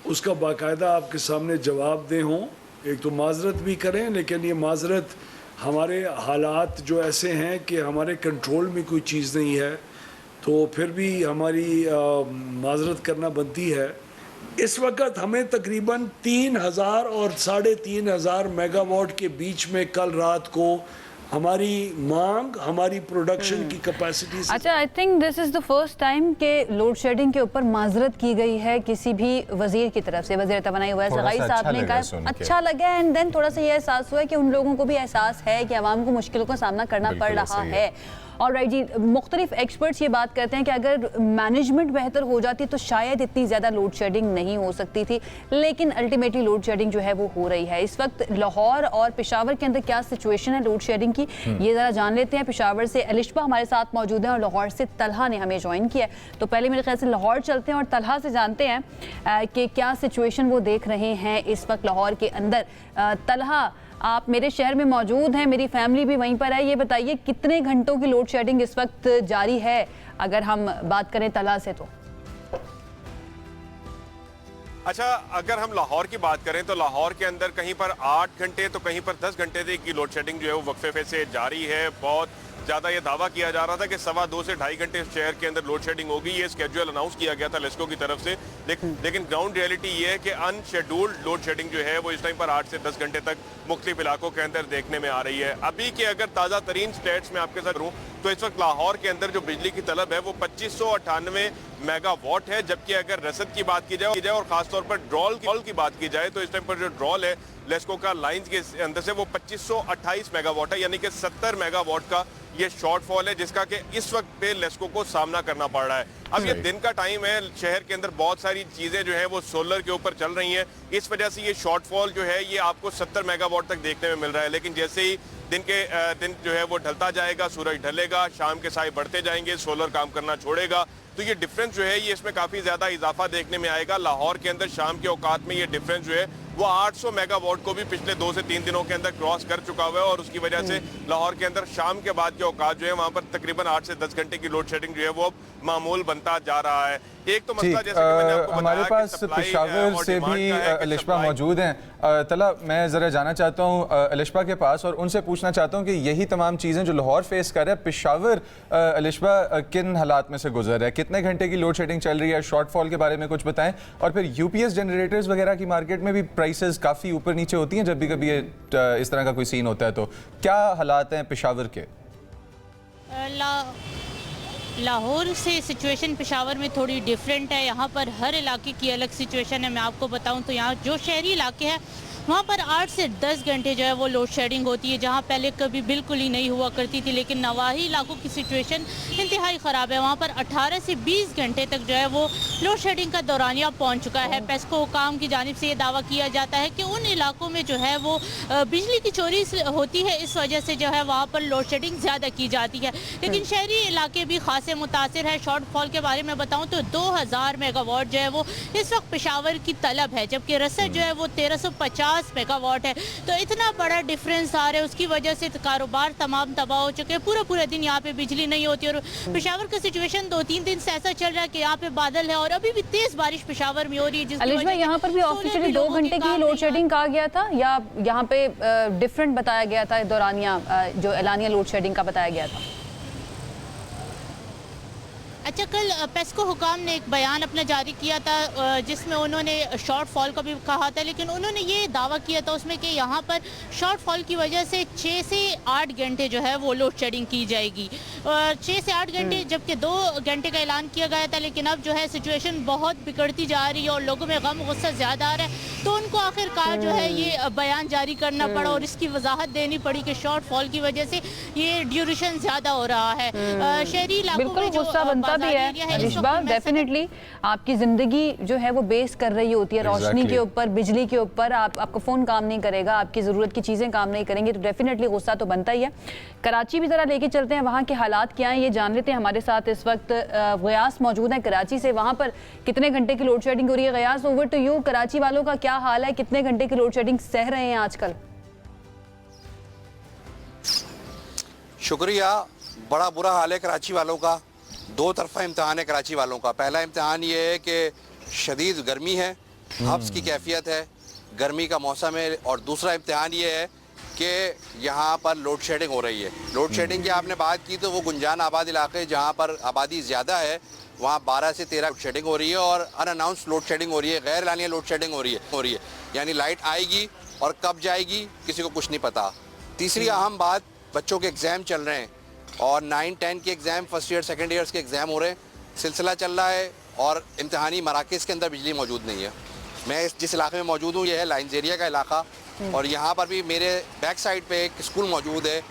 उसका बाकायदा आपके सामने जवाब दें हों। एक तो माजरत भी करें, लेकिन ये माजरत हमारे हालात जो ऐसे हैं कि हमारे कंट्रोल में कोई चीज़ नहीं है, तो फिर भी हमारी माजरत करना बनती है। इस वक्त हमें तकरीबन 3000 और 3500 मेगावाट के बीच में कल रात को हमारी मांग, हमारी प्रोडक्शन की कैपेसिटी से। अच्छा, I think this is the first time के लोड शेडिंग के ऊपर माजरत की गई है किसी भी वजीर की तरफ से। वजीर तवानाई अवैस लगारी साहब ने कहा अच्छा लगा, एंड देन थोड़ा सा ये एहसास हुआ कि उन लोगों को भी एहसास है कि आवाम को मुश्किलों का सामना करना पड़ रहा है। और राइट जी, मुख्तलिफ एक्सपर्ट्स ये बात करते हैं कि अगर मैनेजमेंट बेहतर हो जाती तो शायद इतनी ज़्यादा लोड शेडिंग नहीं हो सकती थी, लेकिन अल्टीमेटली लोड शेडिंग जो है वो हो रही है। इस वक्त लाहौर और पेशावर के अंदर क्या सिचुएशन है लोड शेडिंग की, ये ज़रा जान लेते हैं। पेशावर से अलिशबा हमारे साथ मौजूद है और लाहौर से तलहा ने हमें ज्वाइन किया है। तो पहले मेरे ख्याल से लाहौर चलते हैं और तलहा से जानते हैं कि क्या सिचुएशन वो देख रहे हैं इस वक्त लाहौर के अंदर। तलहा, आप मेरे शहर में मौजूद हैं, मेरी फैमिली भी वहीं पर है, ये बताइए कितने घंटों की लोड शेडिंग इस वक्त जारी है अगर हम बात करें तलहा से? तो अच्छा, अगर हम लाहौर की बात करें तो लाहौर के अंदर कहीं पर 8 घंटे तो कहीं पर 10 घंटे की लोड शेडिंग जो है वो वक्फे से जारी है। बहुत ज़्यादा ये दावा किया जा रहा था कि 2.25 से 2.5 घंटे शहर के अंदर लोड शेडिंग होगी। ये स्केड्यूल अनाउंस किया गया था लेस्को की तरफ से, लेकिन ग्राउंड रियलिटी ये है कि अनशेड्यूल्ड लोड शेडिंग जो है वो इस टाइम पर 8 से 10 घंटे तक मुख्तलिफ इलाकों के अंदर देखने में आ रही है। अभी के अगर ताज़ा तरीन स्टेट्स में आपके साथ रहूँ तो इस वक्त लाहौर के अंदर जो बिजली की तलब है वो 2598 मेगावाट है, जबकि अगर रसद की बात की जाए और खासतौर पर ड्रॉल की बात की जाए तो इस टाइम पर जो ड्रॉल है लेस्को का लाइंस के अंदर से वो 2528 मेगावाट है, यानी कि 70 मेगावाट का ये शॉर्टफॉल है जिसका कि इस वक्त पे लेस्को को सामना करना पड़ रहा है। अब ये दिन का टाइम है, शहर के अंदर बहुत सारी चीज़ें जो है वो सोलर के ऊपर चल रही हैं, इस वजह से ये शॉर्टफॉल जो है ये आपको 70 मेगावाट तक देखने में मिल रहा है। लेकिन जैसे ही दिन जो है वो ढलता जाएगा, सूरज ढलेगा, शाम के साए बढ़ते जाएंगे, सोलर काम करना छोड़ेगा, तो ये डिफरेंस जो है ये इसमें काफ़ी ज़्यादा इजाफा देखने में आएगा। लाहौर के अंदर शाम के औकात में ये डिफरेंस जो है वो 800 मेगावाट को भी पिछले 2 से 3 दिनों के अंदर क्रॉस कर चुका हुआ है और उसकी वजह से लाहौर के अंदर शाम के बाद के औकात जो है वहाँ पर तकरीबन 8 से 10 घंटे की लोड शेडिंग जो है वो मामूल बनता जा रहा है। एक तो मसला जैसे कि मैंने आपको हमारे पास पेशावर से भी अलिशबा मौजूद हैं। तला, मैं ज़रा जाना चाहता हूँ अलिशबा के पास और उनसे पूछना चाहता हूँ कि यही तमाम चीज़ें जो लाहौर फेस कर रहा है, पेशावर अलिशबा किन हालात में से गुजर रहा है, कितने घंटे की लोड शेडिंग चल रही है, शॉर्टफॉल के बारे में कुछ बताएं। और फिर यूपीएस जनरेटर्स वगैरह की मार्केट में भी प्राइसेस काफ़ी ऊपर नीचे होती हैं जब भी कभी इस तरह का कोई सीन होता है, तो क्या हालात हैं पेशावर के? लाहौर से सिचुएशन पेशावर में थोड़ी डिफरेंट है। यहाँ पर हर इलाके की अलग सिचुएशन है। मैं आपको बताऊँ तो यहाँ जो शहरी इलाके हैं वहाँ पर 8 से 10 घंटे जो है वो लोड शेडिंग होती है, जहाँ पहले कभी बिल्कुल ही नहीं हुआ करती थी। लेकिन नवाही इलाकों की सिचुएशन इंतहाई ख़राब है। वहाँ पर 18 से 20 घंटे तक जो है वो लोड शेडिंग का दौरानिया पहुँच चुका है। पेस्को हुकाम की जानिब से ये दावा किया जाता है कि उन इलाकों में जो है वो बिजली की चोरी होती है, इस वजह से जो है वहाँ पर लोड शेडिंग ज़्यादा की जाती है। लेकिन शहरी इलाके भी खासे मुतासिर है। शॉर्टफॉल के बारे में बताऊँ तो 2000 मेगावाट जो है वो इस वक्त पेशावर की तलब है, जबकि रसद जो है वो 1350 50 मेगावाट है। तो इतना बड़ा डिफरेंस आ रहा है, उसकी वजह से कारोबार तमाम तबाह हो चुके हैं। पूरा दिन यहाँ पे बिजली नहीं होती और पेशावर का सिचुएशन 2-3 दिन से ऐसा चल रहा है कि यहाँ पे बादल है और अभी भी तेज बारिश पेशावर में हो रही है। अलीश भाई, यहाँ पर भी ऑफिशियली 2 घंटे की लोड शेडिंग कहा गया था या यहाँ पे डिफरेंट बताया गया था दौरानिया जो एलानिया लोड शेडिंग का बताया गया था? अच्छा, कल पेस्को हुकाम ने एक बयान अपना जारी किया था जिसमें उन्होंने शॉर्ट फॉल का भी कहा था, लेकिन उन्होंने ये दावा किया था उसमें कि यहाँ पर शॉर्ट फॉल की वजह से 6 से 8 घंटे जो है वो लोड शेडिंग की जाएगी। 6 से 8 घंटे, जबकि 2 घंटे का ऐलान किया गया था, लेकिन अब जो है सिचुएशन बहुत बिगड़ती जा रही है और लोगों में गम गुस्सा ज़्यादा आ रहा है, तो उनको आखिरकार जो है ये बयान जारी करना पड़ा और इसकी वजाहत देनी पड़ी कि शॉर्ट फॉल की वजह से ये ड्यूरेशन ज़्यादा हो रहा है। शहरी इलाकों में जो भी है अलिशबा, डेफिनेटली आपकी जिंदगी जो है वो बेस कर रही होती है रोशनी के ऊपर, बिजली के ऊपर। आपका फोन काम नहीं करेगा, आपकी जरूरत की चीजें काम नहीं करेंगी, तो डेफिनेटली गुस्सा तो बनता ही है। कराची भी जरा लेके चलते हैं, वहाँ के हालात क्या हैं ये जान लेते हैं। हमारे साथ इस वक्त गयास मौजूद है कराची से। वहाँ पर कितने घंटे की लोड शेडिंग हो रही है? Ghiyas, over to you. Karachi वालों का क्या हाल है, कितने घंटे की लोड शेडिंग सह रहे हैं आजकल? शुक्रिया। बड़ा बुरा हाल है कराची वालों का। 2 तरफा इम्तहान है कराची वालों का। पहला इम्तहान ये है कि शदीद गर्मी है, हब्स की कैफियत है, गर्मी का मौसम है, और दूसरा इम्तहान ये है कि यहाँ पर लोड शेडिंग हो रही है। लोड शेडिंग की आपने बात की तो वो गुंजान आबाद इलाके जहाँ पर आबादी ज़्यादा है वहाँ 12 से 13 लोड शेडिंग हो रही है और अनअनाउंस लोड शेडिंग हो रही है, गैर एलानिया लोड शेडिंग हो रही है। यानी लाइट आएगी और कब जाएगी किसी को कुछ नहीं पता। तीसरी अहम बात, बच्चों के एग्ज़ाम चल रहे हैं और 9-10 के exam, first year second years के एग्ज़ाम हो रहे हैं, सिलसिला चल रहा है और इम्तहानी मराकज़ के अंदर बिजली मौजूद नहीं है। मैं जिस इलाके में मौजूद हूँ ये है लाइन्स एरिया का इलाका, और यहाँ पर भी मेरे बैक साइड पे एक स्कूल मौजूद है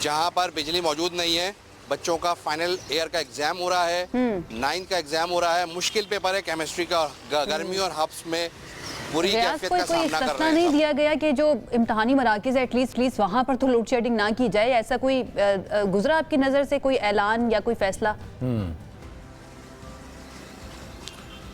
जहाँ पर बिजली मौजूद नहीं है। बच्चों का फाइनल ईयर का एग्ज़ाम हो रहा है, 9th का एग्ज़ाम हो रहा है, मुश्किल पेपर है केमिस्ट्री का, गर्मी और हब्स में बुरी कैफियत का सामना कर रहे हैं। नहीं दिया गया कि जो इम्तहानी मराकज़ है एटलीस्ट वहाँ पर तो लोड शेडिंग ना की जाए, ऐसा कोई गुजरा आपकी नज़र से, कोई ऐलान या कोई फैसला?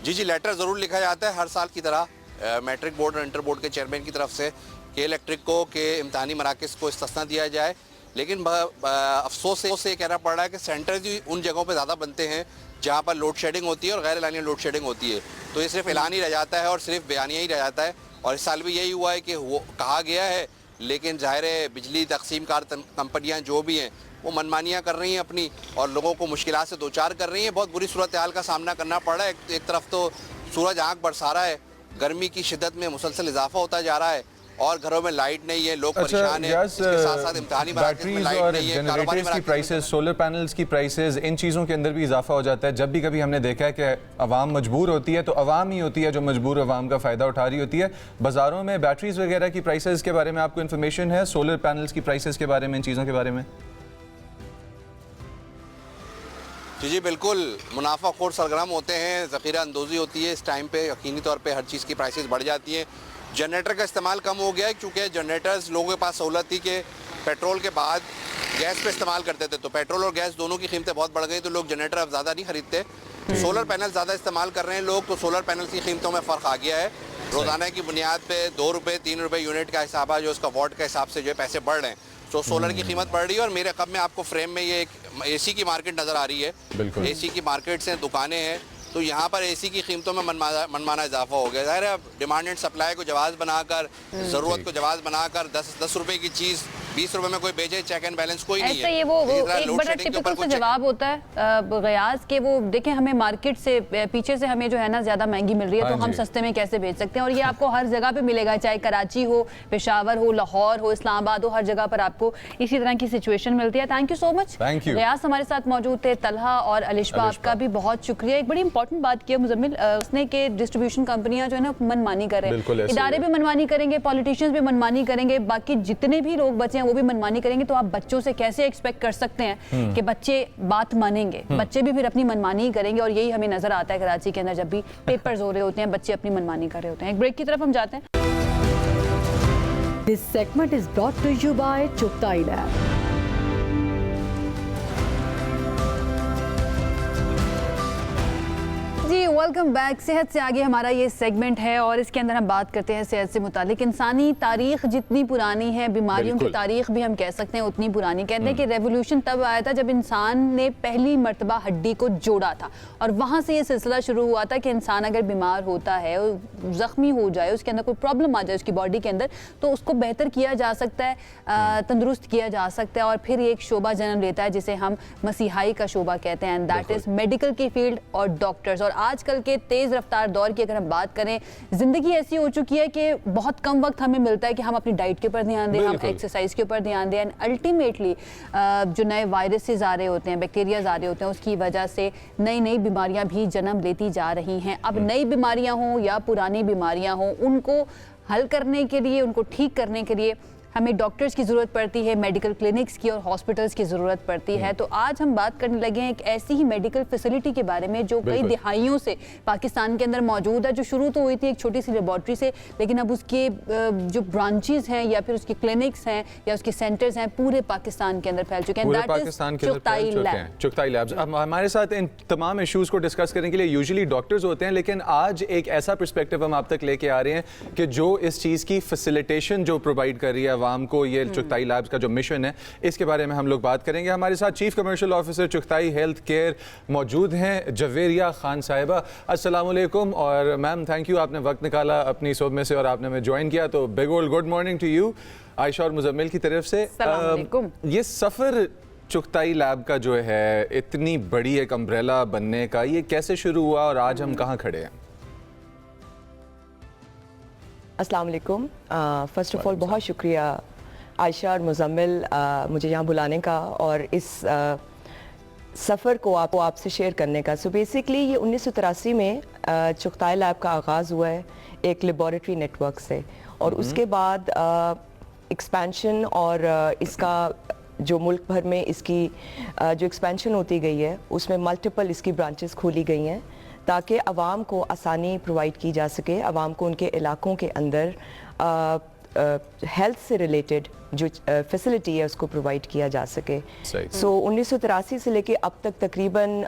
जी, लेटर ज़रूर लिखा जाता है हर साल की तरह मैट्रिक बोर्ड और इंटर बोर्ड के चेयरमैन की तरफ से कि इलेक्ट्रिक को के इम्तहानी मराकज़ को इस्तिस्ना दिया जाए। लेकिन अफसोस से कहना पड़ रहा है कि सेंटर भी उन जगहों पे ज़्यादा बनते हैं जहाँ पर लोड शेडिंग होती है और गैर एलानिया लोड शेडिंग होती है, तो ये सिर्फ ऐलान ही रह जाता है और सिर्फ बयानिया ही रह जाता है। और इस साल भी यही हुआ है कि वो कहा गया है, लेकिन ज़ाहिर है बिजली तकसीम कार कंपनियाँ जो भी हैं वो मनमानियाँ कर रही हैं अपनी और लोगों को मुश्किलात से दो चार कर रही हैं। बहुत बुरी सूरत हाल का सामना करना पड़ रहा है। एक तरफ तो सूरज आँख बरसा रहा है, गर्मी की शिद्दत में मुसलसल इजाफा होता जा रहा है और घरों में लाइट नहीं है, लोग परेशान हैं। इसके साथ साथ इम्तिहानी मराकज़ में लाइट नहीं है, कारोबारी की प्राइसेस, सोलर पैनल्स की प्राइसेस, इन चीज़ों के अंदर भी इजाफा हो जाता है। जब भी कभी हमने देखा है कि अवाम मजबूर होती है तो अवाम ही होती है जो मजबूर अवाम का फ़ायदा उठा रही होती है। बाज़ारों में बैटरीज वगैरह की प्राइसेस के बारे में आपको इन्फॉर्मेशन है? सोलर पैनल्स की प्राइसेस के बारे में, इन चीज़ों के बारे में? जी बिल्कुल, मुनाफाखोर सरगर्म होते हैं, ज़ख़ीरा अंदोज़ी होती है इस टाइम पे, यकीनी तौर पे हर चीज़ की प्राइसेस बढ़ जाती हैं। जनरेटर का इस्तेमाल कम हो गया है क्योंकि जनरेटर्स लोगों के पास सहूलत थी कि पेट्रोल के बाद गैस पे इस्तेमाल करते थे, तो पेट्रोल और गैस दोनों की कीमतें बहुत बढ़ गई, तो लोग जनरेटर अब ज़्यादा नहीं खरीदते। सोलर पैनल ज़्यादा इस्तेमाल कर रहे हैं लोग, तो सोलर पैनल की कीमतों में फ़र्क आ गया है। रोज़ाना की बुनियाद पर 2 रुपये 3 रुपये यूनिट का हिसाब है, जो उसका वॉट के हिसाब से जो है पैसे बढ़ रहे हैं, तो सोलर की कीमत बढ़ रही है। और मेरे कब में आपको फ्रेम में ये एक एसी की मार्केट नज़र आ रही है, एसी की मार्केट्स हैं, दुकानें हैं, तो यहाँ पर एसी की कीमतों में मनमाना इजाफा हो गया। ज़ाहिर है डिमांड एंड सप्लाई को जवाब बनाकर, ज़रूरत को जवाब बनाकर 10 रुपए की चीज़ 20 रुपए में कोई बेचे, चेक एंड बैलेंस कोई नहीं है। ये वो एक बड़ा टिपिकल सा जवाब होता है गयास के, वो देखें हमें मार्केट से पीछे से हमें जो है ना ज़्यादा महंगी मिल रही है, तो हम सस्ते में कैसे बेच सकते हैं? और ये आपको हर जगह पे मिलेगा, चाहे कराची हो, पेशावर हो, लाहौर हो, इस्लामाबाद हो, हर जगह पर आपको इसी तरह की सिचुएशन मिलती है। Thank you so much. Ghayas हमारे साथ मौजूद थे, तलहा और अलिशबा, आपका भी बहुत शुक्रिया। एक बड़ी इंपॉर्टेंट बात की मुजम्मिल, उसने के डिस्ट्रीब्यूशन कंपनियां जो है ना मनमानी कर रहे हैं, इदारे भी मनमानी करेंगे, पॉलिटिशियंस भी मनमानी करेंगे, बाकी जितने भी लोग बचे हैं वो भी मनमानी करेंगे, तो आप बच्चों से कैसे एक्सपेक्ट कर सकते हैं कि बच्चे बात मानेंगे? बच्चे भी फिर अपनी मनमानी ही करेंगे, और यही हमें नजर आता है कराची के अंदर जब भी पेपर्स हो रहे होते हैं, बच्चे अपनी मनमानी कर रहे होते हैं। एक ब्रेक की तरफ हम जाते हैं। This segment is brought to you by Chughtai Lab. जी वेलकम बैक। सेहत से आगे हमारा ये सेगमेंट है और इसके अंदर हम बात करते हैं सेहत से मुतालिक। इंसानी तारीख जितनी पुरानी है, बीमारियों की तारीख भी हम कह सकते हैं उतनी पुरानी। कहते हैं कि रेवोल्यूशन तब आया था जब इंसान ने पहली मर्तबा हड्डी को जोड़ा था और वहाँ से ये सिलसिला शुरू हुआ था कि इंसान अगर बीमार होता है, ज़ख्मी हो जाए, उसके अंदर कोई प्रॉब्लम आ जाए उसकी बॉडी के अंदर, तो उसको बेहतर किया जा सकता है, तंदुरुस्त किया जा सकता है। और फिर एक शोबा जन्म लेता है जिसे हम मसीहाई का शोबा कहते हैं, एंड दैट इज़ मेडिकल की फील्ड और डॉक्टर्स। और आजकल के तेज़ रफ्तार दौर की अगर हम बात करें, ज़िंदगी ऐसी हो चुकी है कि बहुत कम वक्त हमें मिलता है कि हम अपनी डाइट के ऊपर ध्यान दें, हम एक्सरसाइज के ऊपर ध्यान दें। एंड अल्टीमेटली जो नए वायरसेस आ रहे होते हैं, बैक्टीरियाज आ रहे होते हैं, उसकी वजह से नई नई बीमारियां भी जन्म लेती जा रही हैं। अब नई बीमारियां हों या पुरानी बीमारियां हों, उनको हल करने के लिए, उनको ठीक करने के लिए हमें डॉक्टर्स की ज़रूरत पड़ती है, मेडिकल क्लिनिक्स की और हॉस्पिटल्स की ज़रूरत पड़ती है। तो आज हम बात करने लगे हैं एक ऐसी ही मेडिकल फैसिलिटी के बारे में जो कई दिहाइयों से पाकिस्तान के अंदर मौजूद है, जो शुरू तो हुई थी एक छोटी सी लेबॉर्ट्री से, लेकिन अब उसके जो ब्रांचेस हैं या फिर उसके क्लिनिक्स हैं या उसके सेंटर्स हैं पूरे पाकिस्तान के अंदर फैल चुके हैं। चुगताई लैब्स। अब हमारे साथ इन तमाम इश्यूज़ को डिस्कस करने के लिए यूजुअली डॉक्टर्स होते हैं, लेकिन आज एक ऐसा पर्सपेक्टिव हम आप तक लेके आ रहे हैं कि जो इस चीज़ की फैसिलिटेशन जो प्रोवाइड कर रही है को, ये चुगताई लैब्स का जो मिशन है, इसके बारे में हम लोग बात करेंगे। हमारे साथ chief commercial officer Chughtai health care मौजूद हैं, जवेरिया खान साहिबा। अस्सलाम वालेकुम। और मैम, थैंक यू, आपने वक्त निकाला अपनी सोब में से और आपने हमें ज्वाइन किया। तो big old good morning to you, Ayesha और मुजम्मिल की तरफ से। ये सफ़र चुगताई लैब का जो है, इतनी बड़ी एक अम्ब्रेला बनने का, ये कैसे शुरू हुआ और आज हम कहाँ खड़े हैं? अस्सलाम वालेकुम। फ़र्स्ट ऑफ ऑल बहुत शुक्रिया आयशा और मुजम्मिल मुझे यहाँ बुलाने का और इस सफ़र को आपसे शेयर करने का। सो बेसिकली ये 1983 में चुगताई लैब का आगाज़ हुआ है एक लेबॉरेटरी नेटवर्क से, और उसके बाद एक्सपेंशन और इसका जो मुल्क भर में इसकी जो एक्सपेंशन होती गई है, उसमें मल्टीपल इसकी ब्रांचेस खोली गई हैं ताकि आवाम को आसानी प्रोवाइड की जा सके, आवाम को उनके इलाकों के अंदर हेल्थ से रिलेटेड जो फैसिलिटी है उसको प्रोवाइड किया जा सके। सो 1983 से लेके अब तक तकरीबन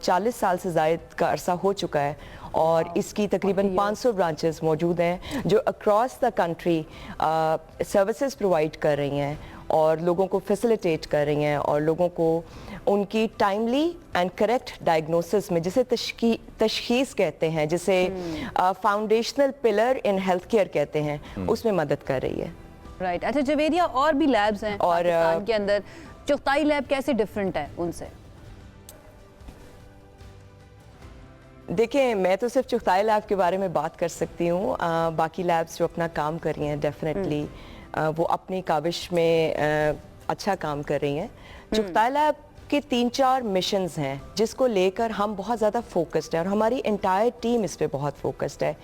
40 साल से ज़ायद का अरसा हो चुका है और इसकी तकरीबन 500 ब्रांचेस मौजूद हैं जो across the country services provide कर रही हैं और लोगों को फैसिलिटेट कर रही हैं और लोगों को उनकी टाइमली एंड करेक्ट डायग्नोसिस में, जिसे तशखीस कहते हैं, जिसे foundational pillar in health care कहते हैं, उसमें मदद कर रही है। राइट। अच्छा जवेरिया, और भी लैब्स हैं और पाकिस्तान के अंदर, चुगताई लैब कैसे डिफरेंट है उनसे? देखिए, मैं तो सिर्फ चुगताई लैब के बारे में बात कर सकती हूँ, बाकी लैब्स जो अपना काम कर रही हैं डेफिनेटली वो अपनी काबिश में अच्छा काम कर रही हैं। चुगताई लैब के 3-4 मिशंस हैं जिसको लेकर हम बहुत ज़्यादा फोकस्ड हैं और हमारी एंटायर टीम इस पे बहुत फोकस्ड है।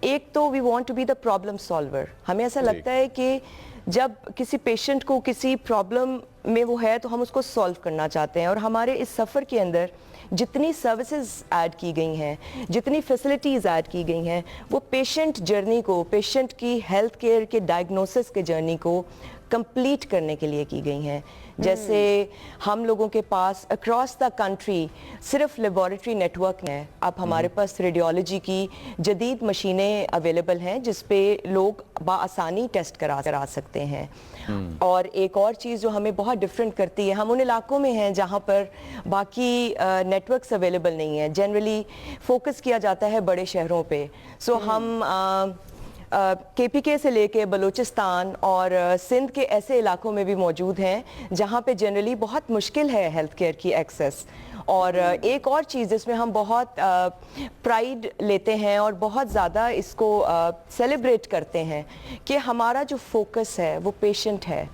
एक तो we want to be the problem solver. हमें ऐसा लगता है कि जब किसी पेशेंट को किसी प्रॉब्लम में वो है तो हम उसको सॉल्व करना चाहते हैं, और हमारे इस सफ़र के अंदर जितनी सर्विसेज ऐड की गई हैं, जितनी फैसिलिटीज़ ऐड की गई हैं, वो पेशेंट जर्नी को, पेशेंट की हेल्थ केयर के डायग्नोसिस के जर्नी को कंप्लीट करने के लिए की गई हैं। जैसे हम लोगों के पास अक्रॉस द कंट्री सिर्फ लेबॉरेटरी नेटवर्क है, अब हमारे पास रेडियोलॉजी की जदीद मशीनें अवेलेबल हैं जिस पे लोग बाआसानी टेस्ट करा सकते हैं। और एक और चीज़ जो हमें बहुत डिफरेंट करती है, हम उन इलाकों में हैं जहाँ पर बाकी नेटवर्क्स अवेलेबल नहीं हैं। जनरली फोकस किया जाता है बड़े शहरों पे। सो हम KPK से लेके बलूचिस्तान और सिंध के ऐसे इलाकों में भी मौजूद हैं जहाँ पे जनरली बहुत मुश्किल है हेल्थ केयर की एक्सेस। और एक और चीज़ जिसमें हम बहुत प्राइड लेते हैं और बहुत ज़्यादा इसको सेलिब्रेट करते हैं कि हमारा जो फोकस है वो पेशेंट है।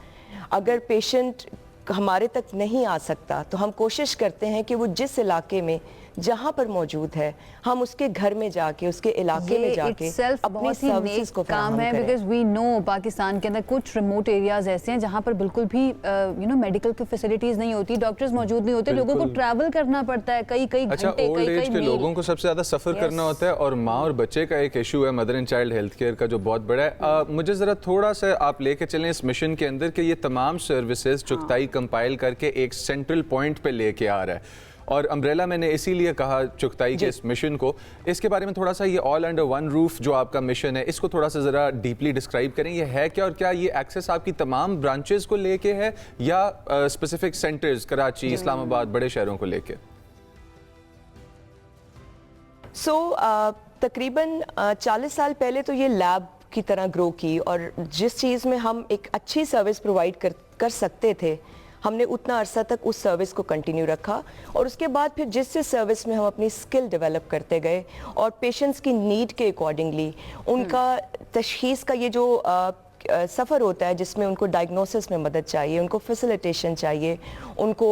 अगर पेशेंट हमारे तक नहीं आ सकता तो हम कोशिश करते हैं कि वो जिस इलाके में जहाँ पर मौजूद है हम उसके घर में जाके, उसके इलाके में जाके अपनी सर्विसेज को काम है। बिकॉज वी नो पाकिस्तान के अंदर कुछ रिमोट एरियाज ऐसे हैं जहाँ पर बिल्कुल भी मेडिकल की फैसिलिटीज नहीं होती, डॉक्टर्स मौजूद नहीं होते, लोगों को ट्रैवल करना पड़ता है कई घंटे, ओल्ड एज के लोगों को सबसे ज्यादा सफर करना होता है, और माँ और बच्चे का एक इशू है mother and child health care का जो बहुत बड़ा है। मुझे जरा थोड़ा सा आप लेके चलें इस मिशन के अंदर कि ये तमाम सर्विसेज चुगताई कंपाइल करके एक सेंट्रल पॉइंट पे लेके आ रहा है और अम्ब्रेला मैंने इसीलिए कहा चुगताई के इस मिशन को, इसके बारे में थोड़ा सा, ये ऑल अंडर वन रूफ जो आपका मिशन है, इसको थोड़ा सा ज़रा डीपली डिस्क्राइब करें, ये है क्या और क्या ये एक्सेस आपकी तमाम ब्रांचेस को लेके है या स्पेसिफिक सेंटर्स कराची, इस्लामाबाद, बड़े शहरों को लेके? तकरीबन 40 साल पहले तो ये लैब की तरह ग्रो की, और जिस चीज़ में हम एक अच्छी सर्विस प्रोवाइड कर सकते थे, हमने उतना अरसा तक उस सर्विस को कंटिन्यू रखा, और उसके बाद फिर जिस सर्विस में हम अपनी स्किल डेवलप करते गए और पेशेंट्स की नीड के अकॉर्डिंगली उनका तशखीस का ये जो सफ़र होता है, जिसमें उनको डायग्नोसिस में मदद चाहिए, उनको फैसिलिटेशन चाहिए, उनको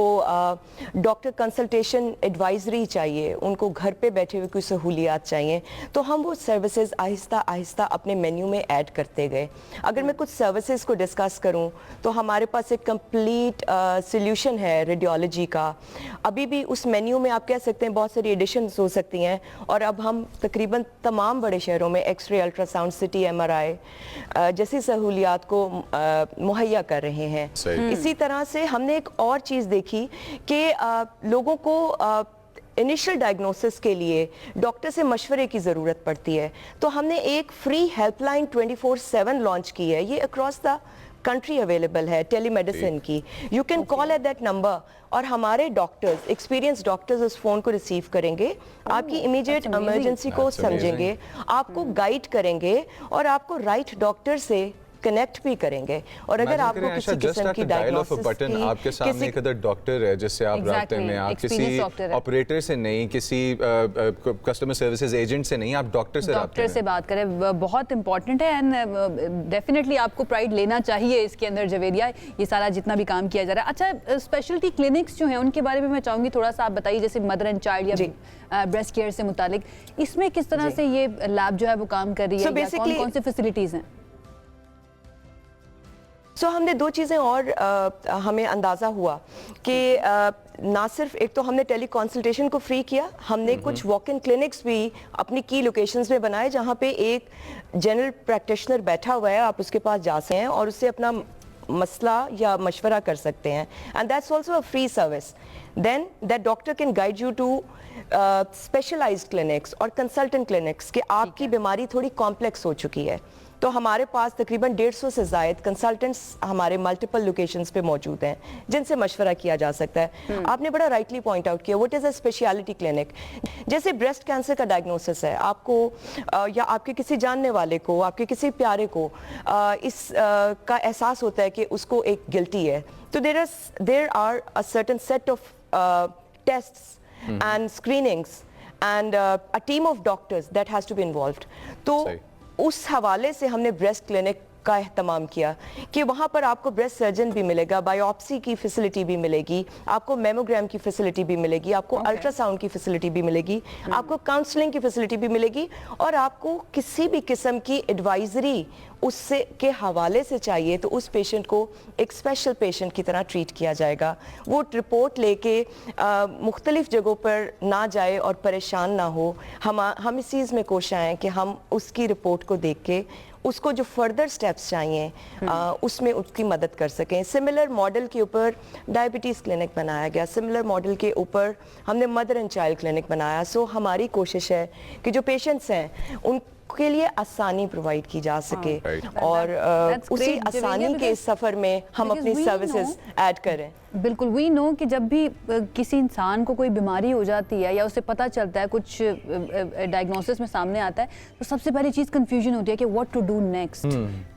डॉक्टर कंसल्टेशन एडवाइजरी चाहिए, उनको घर पे बैठे हुए कोई सहूलियात चाहिए, तो हम वो सर्विसेज आहिस्ता आहिस्ता अपने मेन्यू में ऐड करते गए। अगर मैं कुछ सर्विसेज को डिस्कस करूं तो हमारे पास एक कंप्लीट सॉल्यूशन है रेडियोलॉजी का। अभी भी उस मेन्यू में आप कह सकते हैं बहुत सारी एडिशंस हो सकती हैं, और अब हम तकरीबन तमाम बड़े शहरों में एक्सरे, अल्ट्रासाउंड, सिटी, MRI जैसी सहूलियात को मुहैया कर रहे हैं। इसी तरह से हमने एक और चीज़ देखी कि लोगों को इनिशियल डायग्नोसिस के लिए डॉक्टर से मशवरे की ज़रूरत पड़ती है, तो हमने एक फ्री हेल्पलाइन 24/7 लॉन्च की है। ये अक्रॉस द कंट्री अवेलेबल है, टेलीमेडिसिन की। You can call at that number, और हमारे डॉक्टर्स, एक्सपीरियंस डॉक्टर्स उस फ़ोन को रिसीव करेंगे, आपकी इमीडिएट इमरजेंसी को समझेंगे, आपको गाइड करेंगे और आपको राइट डॉक्टर से कनेक्ट भी करेंगे। और अगर आपको किसी किस्म की डायग्नोसिस बटन आपके सामने एक अदर डॉक्टर है जिससे आप रास्ते में, आप किसी ऑपरेटर से नहीं, किसी कस्टमर सर्विसेज एजेंट से नहीं, आप डॉक्टर से बात करें, बहुत इंपॉर्टेंट है। एंड डेफिनेटली आपको प्राइड लेना चाहिए इसके अंदर जवेरिया, ये सारा जितना भी काम किया जा रहा है। अच्छा, स्पेशलिटी क्लिनिक्स जो हैं उनके बारे में मैं चाहूँगी थोड़ा सा आप बताइए, जैसे मदर एंड चाइल्ड या ब्रेस्ट केयर से मुतालिक, इसमें किस तरह से ये लैब जो है वो काम कर रही है, कौन कौन सी फैसिलिटीज़ हैं? हमने दो चीज़ें और हमें अंदाज़ा हुआ कि ना सिर्फ एक तो हमने टेली कंसल्टेशन को फ्री किया, हमने कुछ वॉक इन क्लिनिक्स भी अपनी की लोकेशंस में बनाए, जहाँ पे एक जनरल प्रैक्टिशनर बैठा हुआ है, आप उसके पास जा सकते हैं और उससे अपना मसला या मशवरा कर सकते हैं, and that's also a free service. Then that doctor can guide you to specialised clinics और कंसल्टेंट क्लिनिक्स कि आपकी बीमारी थोड़ी कॉम्प्लेक्स हो चुकी है, तो हमारे पास तकरीबन 150 से ज़ायद कंसल्टेंट्स हमारे मल्टीपल लोकेशंस पे मौजूद हैं जिनसे मशवरा किया जा सकता है। आपने बड़ा राइटली पॉइंट आउट किया, what is a speciality clinic. जैसे ब्रेस्ट कैंसर का डायग्नोसिस है, आपको या आपके किसी जानने वाले को, आपके किसी प्यारे को इस का एहसास होता है कि उसको एक गिल्टी है, तो there are a certain set of tests and screenings and a team of doctors that has to be involved. तो उस हवाले से हमने ब्रेस्ट क्लिनिक का एहतमाम किया कि वहाँ पर आपको ब्रेस्ट सर्जन भी मिलेगा, बायोप्सी की फैसिलिटी भी मिलेगी, आपको मेमोग्राम की फैसिलिटी भी मिलेगी, आपको अल्ट्रासाउंड की फैसिलिटी भी मिलेगी, आपको काउंसलिंग की फैसिलिटी भी मिलेगी, और आपको किसी भी किस्म की एडवाइजरी उससे के हवाले से चाहिए तो उस पेशेंट को एक स्पेशल पेशेंट की तरह ट्रीट किया जाएगा। वो रिपोर्ट लेके मुख्तलिफ जगहों पर ना जाए और परेशान ना हो। हम इस चीज़ में कोशिश हैं कि हम उसकी रिपोर्ट को देख के उसको जो फर्दर स्टेप्स चाहिए उसमें उसकी मदद कर सकें। सिमिलर मॉडल के ऊपर डायबिटीज़ क्लिनिक बनाया गया, सिमिलर मॉडल के ऊपर हमने मदर एंड चाइल्ड क्लिनिक बनाया। सो हमारी कोशिश है कि जो पेशेंट्स हैं उनके लिए आसानी प्रोवाइड की जा सके, और उसी आसानी के सफ़र में हम अपनी सर्विसेज ऐड करें। बिल्कुल, वी नो कि जब भी किसी इंसान को कोई बीमारी हो जाती है या उसे पता चलता है, कुछ डायग्नोसिस में सामने आता है, तो सबसे पहली चीज़ कंफ्यूजन होती है कि व्हाट टू डू नेक्स्ट,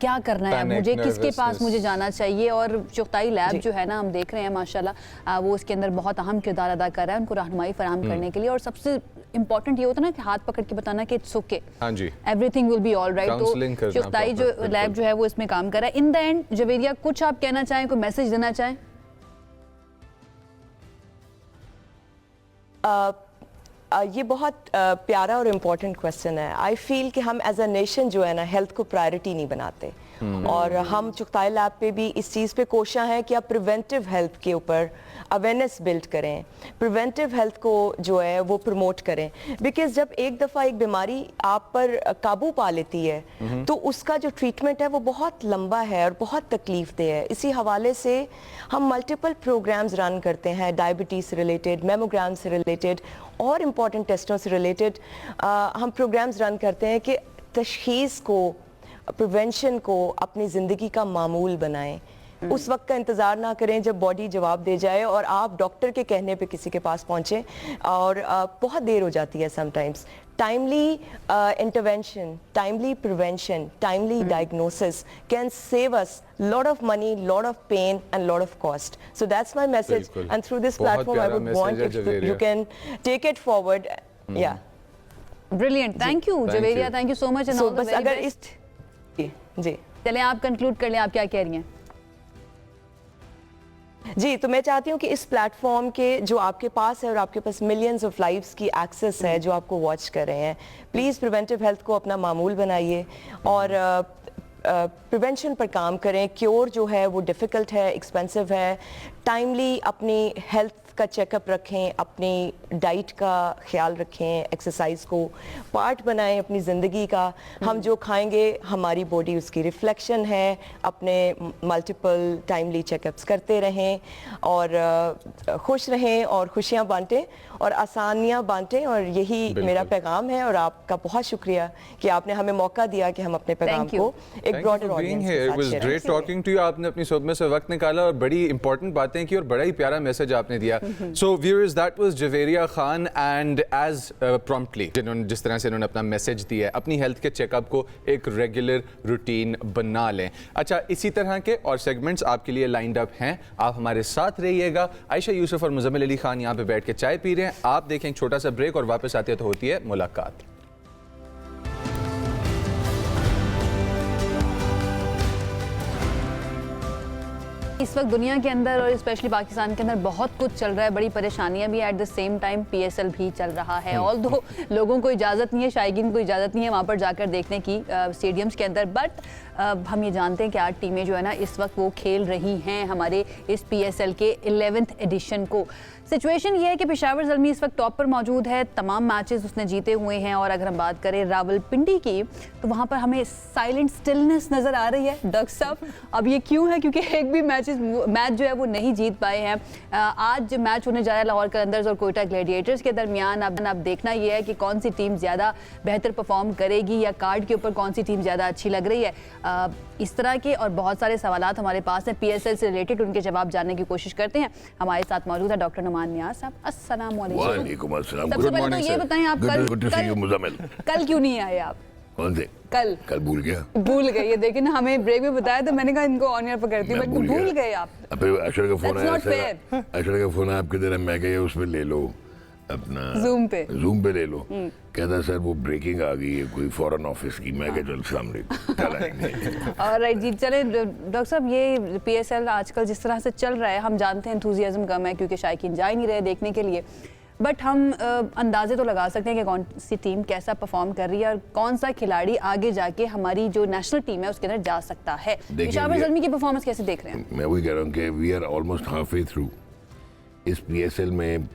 क्या करना है मुझे, किसके पास मुझे जाना चाहिए। और चुगताई लैब जो है ना, हम देख रहे हैं माशाल्लाह वो उसके अंदर बहुत अहम किरदार अदा कर रहा है उनको रहनुमाई फराहम करने के लिए। और सबसे इंपॉर्टेंट ये होता है ना कि हाथ पकड़ के बताना कि it's okay, everything will be all right. तो चुगताई जो लैब जो है वो इसमें काम कर रहा है। इन द एंड जवेरिया, कुछ आप कहना चाहें, कोई मैसेज देना चाहें? ये बहुत प्यारा और इम्पोर्टेंट क्वेश्चन है। आई फील कि हम एज अ नेशन जो है ना, हेल्थ को प्रायोरिटी नहीं बनाते। और हम चुगताई लैब पे भी इस चीज़ पे कोशिश हैं कि आप प्रिवेंटिव हेल्थ के ऊपर अवेयरनेस बिल्ड करें, प्रिवेंटिव हेल्थ को जो है वो प्रमोट करें, बिकॉज जब एक दफ़ा एक बीमारी आप पर काबू पा लेती है तो उसका जो ट्रीटमेंट है वो बहुत लंबा है और बहुत तकलीफ दे है। इसी हवाले से हम मल्टीपल प्रोग्राम्स रन करते हैं, डायबिटीज़ से रिलेटेड, मेमोग्राम से रिलेटेड और इम्पॉर्टेंट टेस्टों से रिलेटेड हम प्रोग्राम्स रन करते हैं कि तशख़ीस को, प्रिवेंशन को अपनी ज़िंदगी का मामूल बनाएं। उस वक्त का इंतज़ार ना करें जब बॉडी जवाब दे जाए और आप डॉक्टर के कहने पे किसी के पास पहुँचें और बहुत देर हो जाती है sometimes. Timely intervention, timely prevention, timely diagnosis can save us lot of money, lot of pain and lot of cost. So that's my message, and through this platform I would want if you can take it forward. Yeah. Brilliant. Thank you, Javeria. Thank you so much and all the very best. जी चलें आप conclude कर लें, आप क्या कह रही हैं? जी, तो मैं चाहती हूँ कि इस प्लेटफॉर्म के जो आपके पास है और आपके पास मिलियंस ऑफ लाइव्स की एक्सेस है जो आपको वॉच कर रहे हैं, प्लीज़ प्रिवेंटिव हेल्थ को अपना मामूल बनाइए और प्रिवेंशन पर काम करें। क्योर जो है वो डिफ़िकल्ट है, एक्सपेंसिव है। टाइमली अपनी हेल्थ का चेकअप रखें, अपनी डाइट का ख्याल रखें, एक्सरसाइज को पार्ट बनाएं अपनी ज़िंदगी का। हम जो खाएंगे हमारी बॉडी उसकी रिफ्लेक्शन है। अपने मल्टीपल टाइमली चेकअप्स करते रहें और खुश रहें और खुशियाँ बांटें और आसानियाँ बांटें, और यही मेरा पैगाम है। और आपका बहुत शुक्रिया कि आपने हमें मौका दिया कि हम अपने पैगाम को एक ब्रॉडर ऑडियंस के साथ शेयर करें। Great talking to you. आपने अपनी सुबह में से वक्त निकाला और बड़ी इंपॉर्टेंट बातें की और बड़ा ही प्यारा मैसेज आपने दिया। So viewers, that was Javeria Khan, and as promptly जिस तरह से इन्होंने अपना मैसेज दिया है, अपनी हेल्थ के चेकअप को एक रेगुलर रूटीन बना लें। अच्छा, इसी तरह के और सेगमेंट्स आपके लिए लाइंड अप हैं, आप हमारे साथ रहिएगा। आयशा यूसुफ और मुजम्मिल अली खान यहाँ पे बैठ के चाय पी रहे हैं, आप देखें एक छोटा सा ब्रेक और वापस आते तो होती है मुलाकात। इस वक्त दुनिया के अंदर और स्पेशली पाकिस्तान के अंदर बहुत कुछ चल रहा है, बड़ी परेशानियां भी, at the same time PSL भी चल रहा है। ऑल्दो लोगों को इजाज़त नहीं है, शायकीन को इजाज़त नहीं है वहाँ पर जाकर देखने की स्टेडियम्स के अंदर, बट हम ये जानते हैं कि 8 टीमें जो है ना इस वक्त वो खेल रही हैं हमारे इस PSL के 11th एडिशन को। सिचुएशन ये है कि पेशावर ज़ल्मी इस वक्त टॉप पर मौजूद है, तमाम मैचेस उसने जीते हुए हैं। और अगर हम बात करें रावलपिंडी की तो वहाँ पर हमें साइलेंट स्टिलनेस नज़र आ रही है। डॉक्टर साहब, अब ये क्यों है? क्योंकि एक भी मैच जो है वो नहीं जीत पाए हैं। आज मैच होने जा रहा है लाहौर कलंदर्स और कोयटा ग्लैडिएटर्स के दरमियान। अब देखना ये है कि कौन सी टीम ज़्यादा बेहतर परफॉर्म करेगी या कार्ड के ऊपर कौन सी टीम ज़्यादा अच्छी लग रही है। इस तरह के और बहुत सारे सवालात हमारे पास हैं PSL से रिलेटेड, उनके जवाब जानने की कोशिश करते हैं। हमारे साथ मौजूद है डॉक्टर नुमान नियाज़ साहब। अस्सलाम वालेकुम। सबसे पहले तो ये बताएं आप कल क्यों नहीं आए? आप कौन से कल भूल गए। ये देखिए ना, हमें ब्रेक में बताया तो मैंने कहा इनको ऑन एयर पकड़ती हूं, बट भूल गए आप। अशर का फोन आया, अशर का फोन आपके तरह, मैं कहा उसमें ले लो, अपना जूम पे ले लो। कहता सर वो ब्रेकिंग आ गई है कोई फॉरेन ऑफिस की। मैं चल सामने ऑलराइट जी, चले डॉक्टर साहब, ये PSL आजकल जिस तरह से चल रहा है, हम जानते हैं एंथुसियाज्म कम है क्योंकि शायकीन जा ही नहीं रहे देखने के लिए, बट हम अंदाजे तो लगा सकते हैं कि कौन सी टीम कैसा परफॉर्म कर रही है और कौन सा खिलाड़ी आगे जाके हमारी जो नेशनल टीम है उसके अंदर जा सकता है। पेशावर ज़ल्मी की परफॉर्मेंस कैसे देख रहे हैं? मैं वही कह रहा हूँ कि we are almost half way through. इस PSL में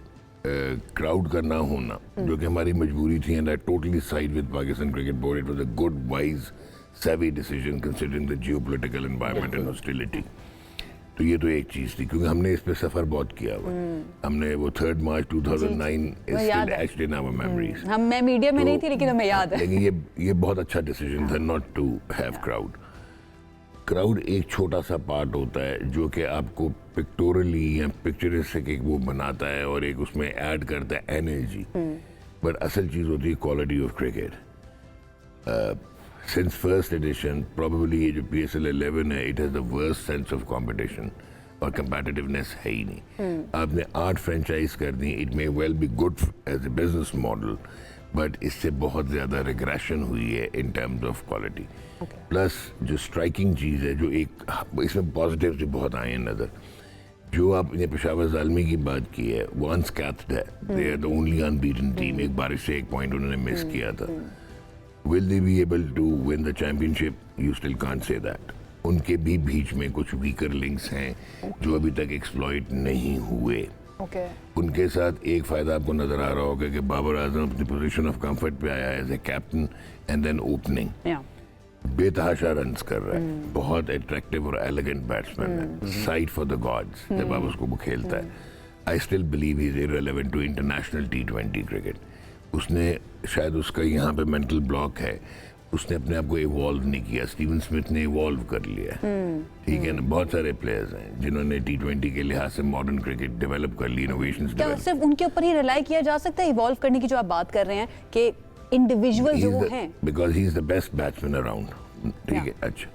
क्राउड का ना होना जो कि हमारी मजबूरी थी, and I totally side with Pakistan cricket board. It was a good wise savvy decision considering the geopolitical environment and hostility। तो ये तो एक चीज़ थी, क्योंकि हमने इस पे सफ़र बहुत किया हुआ। हमने वो 3 मार्च 2009 is still etched in our memories। मैं मीडिया में नहीं थी लेकिन हमें याद है। लेकिन ये बहुत अच्छा डिसीजन था not to have crowd. Crowd एक छोटा सा पार्ट होता है जो कि आपको पिक्टोरली या पिक्चरिस्टिक एक वो बनाता है और एक उसमें ऐड करता है एनर्जी, बट असल चीज़ होती है quality of cricket. Since first edition, probably ये जो PSL 11 है, it has the worst sense of competition और competitiveness है ही नहीं। आपने 8 फ्रेंचाइज कर दी, it may well be good as a business model, but इससे बहुत ज़्यादा regression हुई है in terms of quality। Plus जो striking चीज़ है, जो एक इसमें positives भी बहुत आए हैं नज़र, जो आपने पेशावर ज़ल्मी की बात की है, वो unscathed है, they are the only unbeaten team। एक बारिश से एक पॉइंट उन्होंने मिस किया था। Will they be able to win the championship? You still can't say that. उनके भी बीच में कुछ वीकर लिंक्स हैं जो अभी तक एक्सप्लॉइट नहीं हुए। Okay. उनके साथ एक फायदा आपको नजर आ रहा होगा कि बाबर आजम अपनी पोजीशन ऑफ कंफर्ट पे आया as a captain and then opening बेतहाशा रन्स कर रहा है, बहुत अट्रैक्टिव और एलिगेंट बैट्समैन है, साइट फॉर द गॉड्स जब आप उसको वो खेलता है। I still believe he is irrelevant to international T20 cricket. उसने शायद उसका यहाँ पे मेंटल ब्लॉक है, उसने अपने आप को इवॉल्व नहीं किया। स्टीवन स्मिथ ने इवॉल्व कर लिया, ठीक है ना। बहुत सारे प्लेयर्स हैं जिन्होंने T20 के लिहाज से मॉडर्न क्रिकेट डेवलप कर ली, इनोवेशंस क्या सिर्फ उनके ऊपर ही रिलाई किया जा सकता है इवॉल्व करने की जो आप बात कर रहे हैं कि इंडिविजुअल जो हैं? Because he is the best batsman around, ठीक है। अच्छा,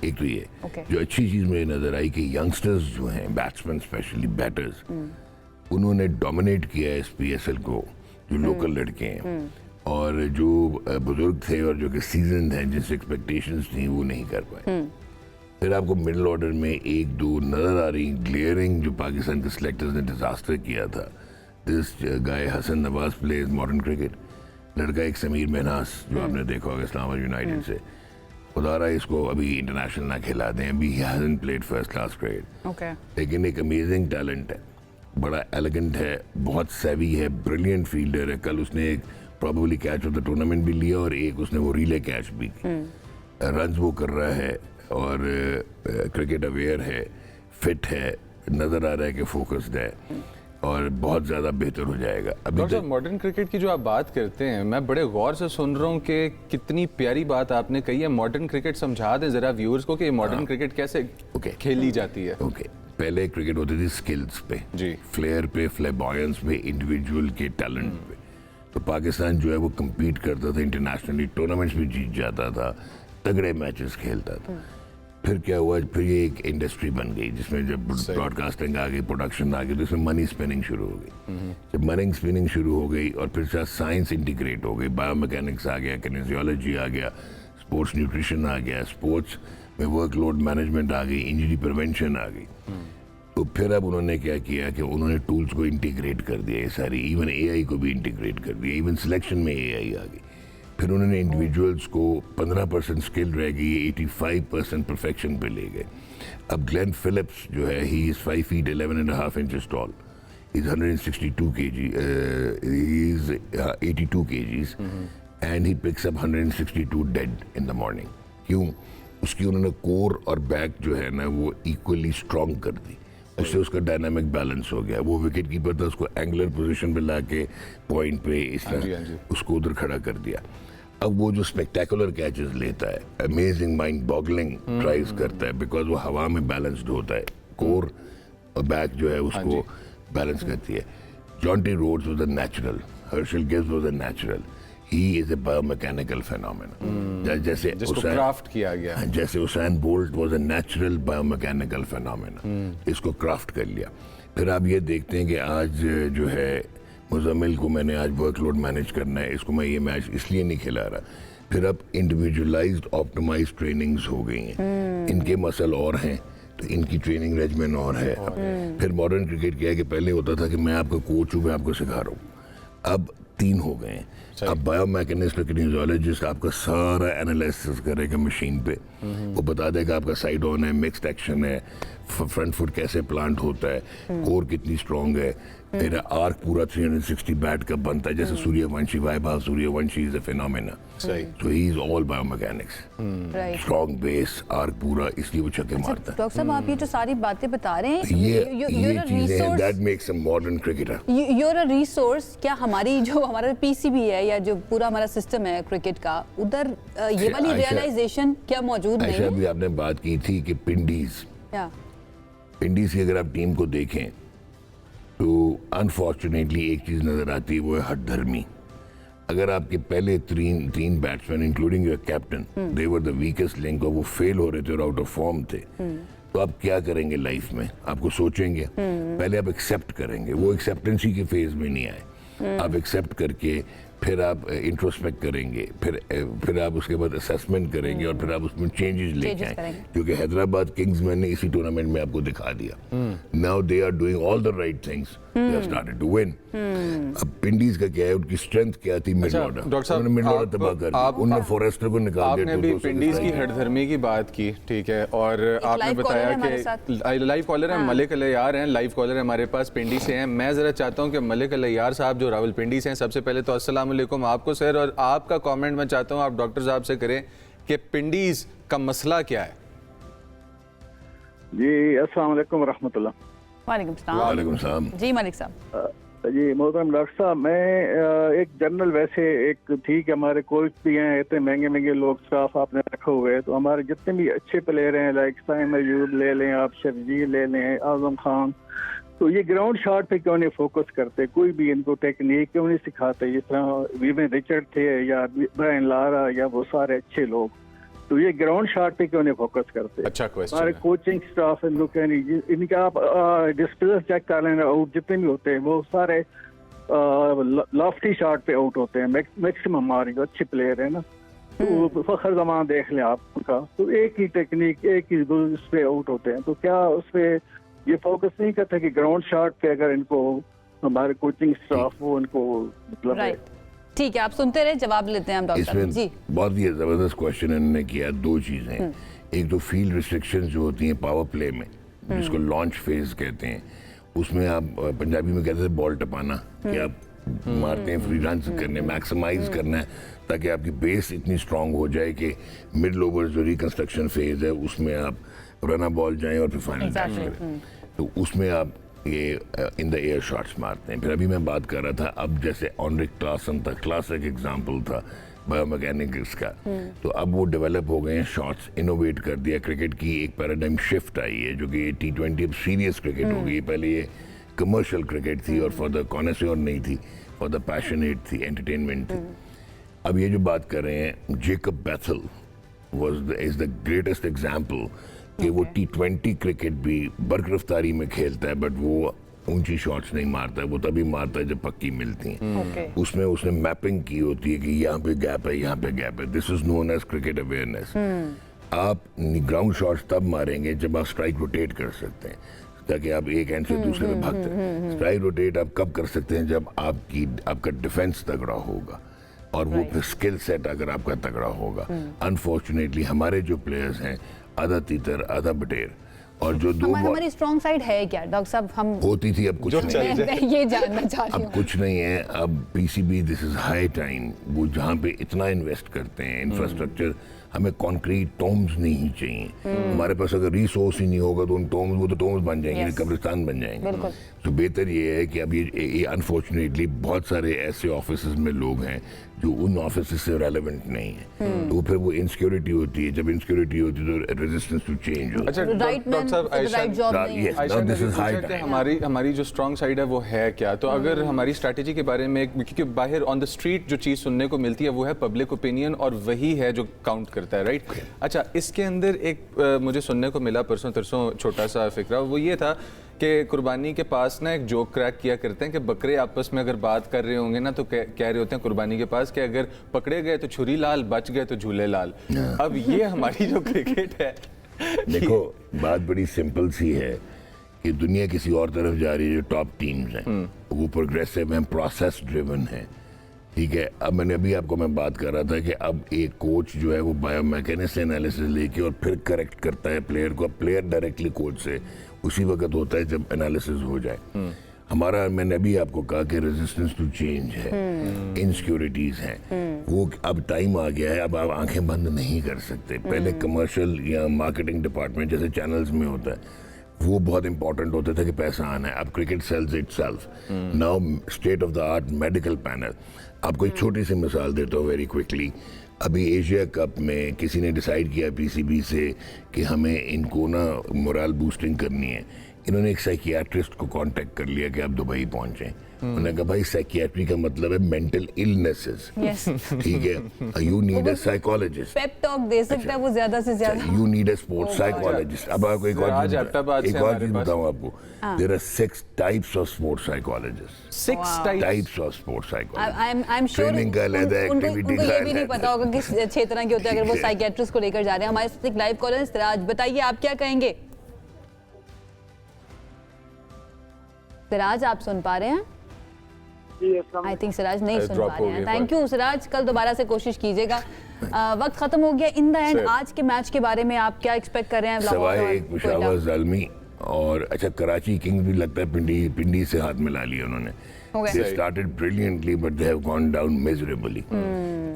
एक तो ये जो अच्छी चीज मुझे नजर आई कि यंगस्टर्स जो हैं बैट्समैन स्पेशली बैटर्स, उन्होंने डोमिनेट किया है इस PSL को, जो लोकल लड़के हैं और जो बुजुर्ग थे और जो कि सीजन हैं, जिनसे एक्सपेक्टेशंस थी वो नहीं कर पाए। फिर आपको मिडिल ऑर्डर में एक दो नजर आ रही ग्लेयरिंग जो पाकिस्तान के सिलेक्टर्स ने डिजास्टर किया था। This guy Hasan Nawaz plays modern cricket, लड़का एक समीर महनास जो आपने देखा होगा इस्लामाबाद यूनाइटेड से, खुदारा इसको अभी इंटरनेशनल ना खिला दें, अभी he hasn't played first class cricket, लेकिन एक अमेजिंग टैलेंट है, बड़ा एलिगेंट है, बहुत सेवी है, ब्रिलियंट फील्डर है। कल उसने एक probably catch of the tournament भी लिया और एक उसने वो रिले कैच भी की। रन्स वो कर रहा है और क्रिकेट अवेयर है, फिट है, नजर आ रहा है कि फोकस्ड है और बहुत ज़्यादा बेहतर हो जाएगा। अभी डॉक्टर साहब, मॉडर्न क्रिकेट की जो आप बात करते हैं, मैं बड़े गौर से सुन रहा हूँ कि कितनी प्यारी बात आपने कही है। मॉडर्न क्रिकेट समझा दें जरा व्यूअर्स को कि मॉडर्न क्रिकेट कैसे खेली जाती है। पहले क्रिकेट होती थी स्किल्स पे, फ्लेयर पे, फ्लेबॉयंस पे, इंडिविजुअल के टैलेंट पे। तो पाकिस्तान जो है वो कम्पीट करता था इंटरनेशनली, टूर्नामेंट्स भी जीत जाता था, तगड़े मैचेस खेलता था। फिर क्या हुआ, फिर ये एक इंडस्ट्री बन गई जिसमें जब ब्रॉडकास्टिंग आ गई, प्रोडक्शन आ गई, तो इसमें मनी स्पिनिंग शुरू हो गई। जब मनी स्पिनिंग शुरू हो गई और फिर साइंस इंटीग्रेट हो गई, बायोमैकेनिक्स आ गया, किनेसियोलॉजी आ गया, स्पोर्ट्स न्यूट्रिशन आ गया, स्पोर्ट्स में वर्कलोड मैनेजमेंट आ गई, इंजरी प्रिवेंशन आ गई। तो फिर अब उन्होंने क्या किया कि उन्होंने टूल्स को इंटीग्रेट कर दिया, ये सारी, इवन AI को भी इंटीग्रेट कर दिया, इवन सिलेक्शन में AI आ गई। फिर उन्होंने इंडिविजुअल्स को 15% स्किल रह गई, 85% परफेक्शन पे ले गए। अब ग्लेन फिलिप्स जो है, he is 5 feet 11.5 inches tall, he is 162 kg, he is 82 kgs and he picks up 162 dead in the morning। क्यों? उसकी उन्होंने कोर और बैक जो है ना वो इक्वली स्ट्रॉन्ग कर दी, उससे उसका डायनामिक बैलेंस हो गया। वो विकेट कीपर था, उसको एंगुलर पोजीशन पे लाके पॉइंट पे इस तरह उसको उधर खड़ा कर दिया। अब वो जो स्पेक्टेकुलर कैचेस लेता है, अमेजिंग, माइंड बॉगलिंग ट्राइज करता है, बिकॉज वो हवा में बैलेंस्ड होता है, कोर और बैक जो है उसको बैलेंस करती है। Jonty Rhodes was a natural, Herschelle Gibbs was a natural, he is a biomechanical phenomena. जैसे क्राफ्ट किया गया, जैसे Usain bolt was a natural biomechanical phenomena, इसको क्राफ्ट कर लिया। फिर आप ये देखते हैं कि आज जो है मुजम्मिल को मैंने आज वर्कलोड मैनेज करना है, इसको मैं ये मैच इसलिए नहीं खिला रहा। फिर अब इंडिविजुअलाइज्ड ऑप्टिमाइज्ड ट्रेनिंग्स हो गई हैं, इनके मसल और हैं तो इनकी ट्रेनिंग रेजिमेंट और है। फिर मॉडर्न क्रिकेट क्या है कि पहले होता था कि मैं आपका कोच हूँ, मैं आपको सिखा रहा हूँ, अब 3 हो गए हैं। अब बायोमैकेनिस्ट और किनेसियोलॉजिस्ट आपका सारा एनालिसिस करेगा मशीन पे, वो बता देगा आपका साइड ऑन है, मिक्स्ड एक्शन है, फ्रंट फुट कैसे प्लांट होता है, कोर कितनी स्ट्रॉन्ग है, मेरा आर्क पूरा 360 बैट का बनता है, जैसे Suryavanshi, Vaibhav Suryavanshi is a phenomena, so he is all biomechanics, strong base, arch पूरा, इसलिए वो छक्के मारता है। डॉक्टर साहब, आप ये जो सारी बातें बता रहे हैं, ये चीजें that makes a modern cricketer. You're a resource. क्या हमारी जो हमारा PCB है या जो पूरा हमारा सिस्टम है क्रिकेट का, उधर ये वाली रियलाइजेशन क्या मौजूद नहीं है? अभी आपने बात की थी कि पिंडीज की अगर आप टीम को देखें तो अनफॉर्चुनेटली एक चीज नजर आती है, वो है हठधर्मी। अगर आपके पहले तीन batsman including your captain, they were the weakest link, और वो फेल हो रहे थे और आउट ऑफ फॉर्म थे, तो आप क्या करेंगे लाइफ में? आपको सोचेंगे, पहले आप एक्सेप्ट करेंगे, वो एक्सेप्टेंसी के फेज में नहीं आए, आप एक्सेप्ट करके फिर आप इंट्रोस्पेक्ट करेंगे, फिर आप उसके बाद असेसमेंट करेंगे और फिर आप उसमें चेंजेस लेके आए, क्योंकि हैदराबाद किंग्स मैंने इसी टूर्नामेंट में आपको दिखा दिया। Now they are doing all the right things, they have started to win. अब पिंडीज का क्या है, उनकी स्ट्रेंथ क्या थी? Mid order. डॉक्टर साहब, उन्होंने मिड ऑर्डर तबाह कर दिया, उन्होंने फॉरेस्टर को निकाल दिया। आपने अभी पिंडीज की हठधर्मी की बात की, ठीक है, और आपने बताया कि लाइव कॉलर है, मलिक अलैयार हैं, लाइव कॉलर है हमारे पास, पिंडी से हैं। मैं जरा चाहता हूं कि मलिक अलैयार साहब जो रावलपिंडी से हैं, सबसे पहले तो अस्सलाम वालेकुम आपको सर, और आपका कमेंट मैं चाहता हूं आप डॉक्टर साहब से करें कि पिंडीज का मसला क्या है। जी अस्सलाम वालेकुम रहमतुल्लाह। वालेकुम सलाम। जी मलिक साहब। जी मोहतरम डॉक्टर साहब, मैं एक जनरल, वैसे एक ठीक है, हमारे कोच भी हैं, इतने महंगे महंगे लोग स्टाफ आपने रखे हुए हैं, तो हमारे जितने भी अच्छे प्लेयर हैं, लाइक साइम अयूब ले लें आप, शर्जील ले लें, आजम खान, तो ये ग्राउंड शॉट पे क्यों नहीं फोकस करते? कोई भी इनको टेक्निक क्यों नहीं सिखाते? जिस तरह वीवन रिचर्ड थे या ब्रायन लारा या वो सारे अच्छे लोग, तो ये ग्राउंड शॉट पे क्यों नहीं फोकस करते? अच्छा क्वेश्चन। हमारे कोचिंग स्टाफ इनका आप डिस्प्ले चेक कर लेना, आउट जितने भी होते हैं वो सारे लॉफ्टी शॉट पे आउट होते हैं मैक्सिमम हमारे जो अच्छे प्लेयर है ना, तो फखर जमान देख लें आप उनका, तो एक ही टेक्निक एक ही उस पे आउट होते हैं। तो क्या उस पे ये फोकस नहीं करता कि ग्राउंड शॉट पे अगर इनको हमारे कोचिंग स्टाफ वो इनको मतलब ठीक है, आप सुनते रहे, जवाब लेते हैं हम डॉक्टर जी। बहुत ही जबरदस्त क्वेश्चन इन्होंने किया। दो चीजें, एक तो फील्ड रिस्ट्रिक्शंस जो होती हैं पावर प्ले में, जिसको लॉन्च फेज कहते हैं, उसमें आप पंजाबी में कहते हैं बॉल टपाना, कि आप मारते हैं फ्री रन करने, मैक्सिमाइज करना है ताकि आपकी बेस इतनी स्ट्रांग हो जाए कि मिडल ओवर जो रिकंस्ट्रक्शन फेज है उसमें आप रना बॉल जाएं और फिर फाइनल बैट करें, तो उसमें आप ये इन द एयर शॉट्स मारते हैं। फिर अभी मैं बात कर रहा था, अब जैसे ऑनरिक क्लासन था, क्लासिक एग्जांपल था बायोमैकेनिक्स का, तो अब वो डेवलप हो गए हैं शॉट्स, इनोवेट कर दिया, क्रिकेट की एक पैराडाइम शिफ्ट आई है जो कि T20 अब सीरियस क्रिकेट हो गई। पहले ये कमर्शियल क्रिकेट थी और फॉर द कॉनेस्योर नहीं थी, फॉर द पैशनेट थी, एंटरटेनमेंट थी। अब ये जो बात कर रहे हैं, Jacob Bethel is the greatest example कि वो T20 क्रिकेट भी बरकरफ्तारी में खेलता है, बट वो ऊंची शॉट्स नहीं मारता है, वो तभी मारता है जब पक्की मिलती हैं। उसमें उसने मैपिंग की होती है कि यहाँ पे गैप है, यहाँ पे गैप है। This is known as cricket awareness. आप ग्राउंड शॉट्स तब मारेंगे जब आप स्ट्राइक रोटेट कर सकते हैं, ताकि आप एक एंड से दूसरे में भागते हैं। स्ट्राइक रोटेट आप कब कर सकते हैं? जब आपका डिफेंस तगड़ा होगा और वो फिर स्किल सेट अगर आपका तगड़ा होगा। अनफॉर्चुनेटली हमारे जो प्लेयर्स हैं, आधा तीतर आधा बटेर, और जो दो हमारी स्ट्रॉन्ग साइड है क्या डॉक्टर साहब? हम होती थी, अब कुछ नहीं है। मैं ये जानना चाह रही हूं। अब कुछ नहीं है। अब PCB, this is high time, वो जहाँ पे इतना इन्वेस्ट करते हैं इंफ्रास्ट्रक्चर, हमें कॉन्क्रीट टोम्स नहीं चाहिए। हमारे पास अगर रिसोर्स ही नहीं होगा तो उन टोम्स, वो तो टोम्स बन जाएंगे, कब्रिस्तान बन जाएंगे। तो बेहतर ये है कि अब ये अनफॉर्चुनेटली बहुत सारे ऐसे ऑफिसेज में लोग हैं जो उन ऑफिस से रेलेवेंट नहीं है, तो फिर वो इनसिक्योरिटी होती है। जब इनसिक्योरिटी होती है तो रेजिस्टेंस टू चेंज होता है। अच्छा डॉक्टर साहब, हमारी जो स्ट्रॉन्ग साइड है वो है क्या? तो अगर हमारी स्ट्रैटेजी के बारे में, क्योंकि बाहर ऑन द स्ट्रीट जो चीज़ सुनने को मिलती है वो है पब्लिक ओपिनियन, और वही है जो काउंट करता है, राइट? अच्छा, इसके अंदर एक मुझे सुनने को मिला परसों तरसों छोटा सा फिक्रा, वो ये था कि कुर्बानी के पास ना एक जोक क्रैक किया करते हैं कि बकरे आपस में अगर बात कर रहे होंगे ना तो कह रहे होते हैं कुर्बानी के पास कि अगर पकड़े गए तो छुरी लाल, बच गए तो झूले लाल। अब ये हमारी जो क्रिकेट है, देखो बात बड़ी सिंपल सी है कि दुनिया किसी और तरफ जा रही है। जो टॉप टीम्स हैं वो प्रोग्रेसिव हैं, प्रोसेस ड्रिवन है, ठीक है। अब मैंने अभी आपको मैं बात कर रहा था कि अब एक कोच जो है वो बायोमैकेनिक्स से एनालिसिस लेके और फिर करेक्ट करता है प्लेयर को। प्लेयर डायरेक्टली कोच से उसी वक्त होता है जब एनालिसिस हो जाए। हमारा, मैंने अभी आपको कहा कि रेजिस्टेंस टू चेंज है, इनसिक्योरिटीज हैं, वो अब टाइम आ गया है। अब आप आंखें बंद नहीं कर सकते। पहले कमर्शियल या मार्केटिंग डिपार्टमेंट जैसे चैनल्स में होता है, वो बहुत इंपॉर्टेंट होता था कि पैसा आना है। अब cricket sells itself. Now state of the art medical panel. आपको एक छोटी सी मिसाल देता हूँ वेरी क्विकली। अभी एशिया कप में किसी ने डिसाइड किया पीसीबी से कि हमें इनको ना मोरल बूस्टिंग करनी है, इन्होंने एक साइकियाट्रिस्ट को कांटेक्ट कर लिया कि आप दुबई पहुंचे। उन्होंने कहा भाई साइकियाट्री का मतलब है मेंटल इलनेसेस, ठीक है, you need a psychologist. Pep talk दे सकता है वो ज्यादा से ज्यादा। You need a sports psychologist. अब आपको एक और चीज बताऊं आपको, there are 6 types of sports psychologist. 6 types of sports psychologist. I am sure training का अलग है, एक्टिविटी का ये भी नहीं अलग पता होगा किस 6 तरह के होते हैं अगर वो साइकियाट्रिस्ट को लेकर जा रहे हैं। हमारे साथ एक लाइव कॉलर है सिराज, बताइए आप क्या कहेंगे। सिराज आप सुन पा रहे हैं? आई थिंक सिराज नहीं सुन पा रहे हैं। थैंक यू सिराज, कल दोबारा से कोशिश कीजिएगा। वक्त खत्म हो गया। इन द एंड आज के मैच के बारे में आप क्या एक्सपेक्ट कर रहे हैं? सवाए एक पेशावर ज़ालमी और अच्छा कराची किंग्स भी लगता है पिंडी से हाथ मिला लिया उन्होंने। They started brilliantly but they have gone down miserably.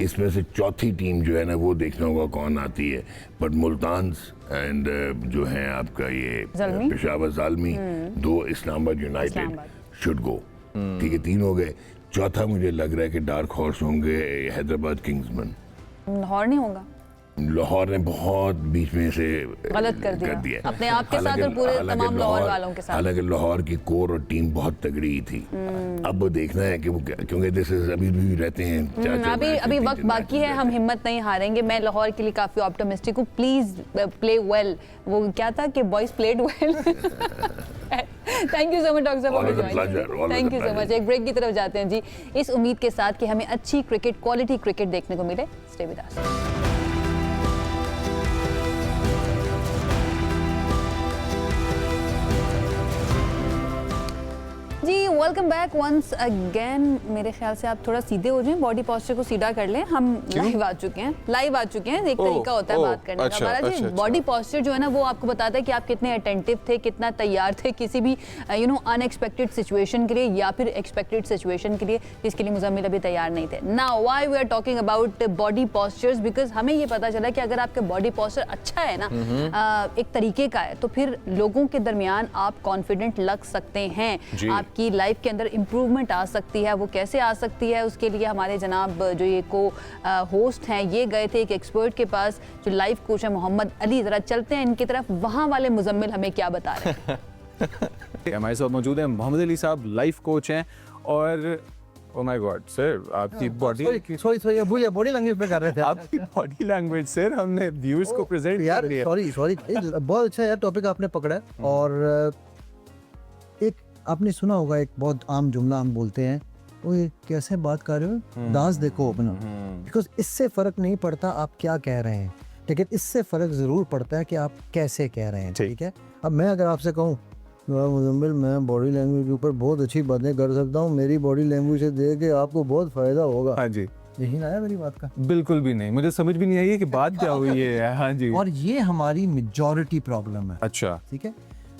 इसमें से चौथी टीम जो है ना वो देखना होगा कौन आती है, बट मुल्तान एंड जो है आपका ये Peshawar Zalmi, 2 Islamabad United should go. ठीक है, 3 हो गए। चौथा मुझे लग रहा है कि डार्क हॉर्स होंगे हैदराबाद किंग्समैन। लाहौर नहीं होगा? लाहौर ने बहुत बीच में से गलत कर दिया अपने आप के साथ और पूरे तमाम लाहौर वालों के साथ। हालांकि लाहौर की कोर और टीम बहुत तगड़ी थी। अब वो देखना है कि वो क्योंकि दिस इज अभी भी रहते हैं अभी वक्त बाकी है, हम हिम्मत नहीं हारेंगे। मैं लाहौर के लिए काफी ऑप्टिमिस्टिक हूँ। Please play well. वो क्या था कि boys played well. Thank you so much doctor साहब, थैंक यू सो मच। एक ब्रेक की तरफ जाते हैं जी, इस उम्मीद के साथ कि हमें अच्छी क्रिकेट, क्वालिटी क्रिकेट देखने को मिले। Stay with us. जी वेलकम बैक वंस अगेन। मेरे ख्याल से आप थोड़ा सीधे हो जाएं, बॉडी पोस्चर को सीधा कर लें। हम लाइव आ चुके हैं एक तरीका होता है बात करने का हमारा जी। बॉडी पोस्चर जो है ना वो आपको बताता है कि आप कितने अटेंटिव थे, कितना तैयार थे किसी भी अनएक्सपेक्टेड सिचुएशन के लिए या फिर एक्सपेक्टेड सिचुएशन के लिए जिसके लिए मुजम्मिल अभी तैयार नहीं थे। Now why we are talking about body postures, because हमें ये पता चला कि अगर आपका बॉडी पोस्चर अच्छा है ना एक तरीके का है तो फिर लोगों के दरमियान आप कॉन्फिडेंट लग सकते हैं, आपकी लाइफ के अंदर इंप्रूवमेंट आ सकती है। वो कैसे आ सकती है उसके लिए हमारे जनाब जो ये को होस्ट हैं ये गए थे एक एक्सपर्ट के पास जो लाइफ कोच है मोहम्मद अली। जरा चलते हैं इनकी तरफ, वहाँ वाले मुजम्मिल हमें क्या बता रहे हैं। हमारे साथ मौजूद हैं मोहम्मद अली साहब, लाइफ कोच हैं। और ओह माय गॉड सर, आपकी बॉडी सॉरी बॉडी लैंग्वेज पे कर रहे थे। आपकी बॉडी लैंग्वेज सर हमने व्यूअर्स को प्रेजेंट यार सॉरी बहुत अच्छा यार टॉपिक आपने पकड़ा है। और एक आपने सुना होगा एक बहुत आम जुमला हम बोलते हैं, वो ये कैसे बात कर रहे हो, दांत देखो अपना। बिकॉज इससे फर्क नहीं पड़ता आप क्या कह रहे हैं, लेकिन इससे फर्क जरूर पड़ता है कि आप कैसे कह रहे हैं। ठीक है, अब मैं अगर आपसे कहूँ मुजम्मिल मैं बॉडी लैंग्वेज के ऊपर बहुत अच्छी बातें कर सकता हूँ, मेरी बॉडी लैंग्वेज से देख के आपको बहुत फायदा होगा। हाँ जी, यही ना आया मेरी बात का? बिल्कुल भी नहीं, मुझे समझ भी नहीं आई कि बात क्या हुई है। हाँ जी, और ये हमारी मेजॉरिटी प्रॉब्लम है। अच्छा ठीक है,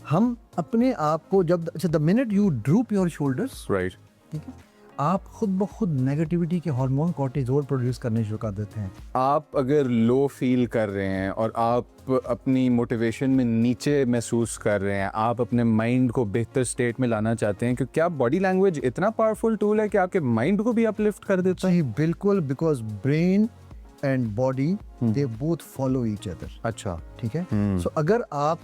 हम अपने आप को जब the minute you drupe your shoulders, right, ठीक है, आप खुद ब खुद नेगेटिविटी के हार्मोन कोर्टिसोल प्रोड्यूस करने शुरू कर देते हैं। आप अगर लो फील कर रहे हैं और आप अपनी मोटिवेशन में नीचे महसूस कर रहे हैं, आप अपने माइंड को बेहतर स्टेट में लाना चाहते हैं, क्योंकि आप बॉडी लैंग्वेज इतना पावरफुल टूल है कि आपके माइंड को भी अपलिफ्ट कर देता है। सही, बिल्कुल, because brain and body they both follow each other. अच्छा, ठीक है। सो अगर आप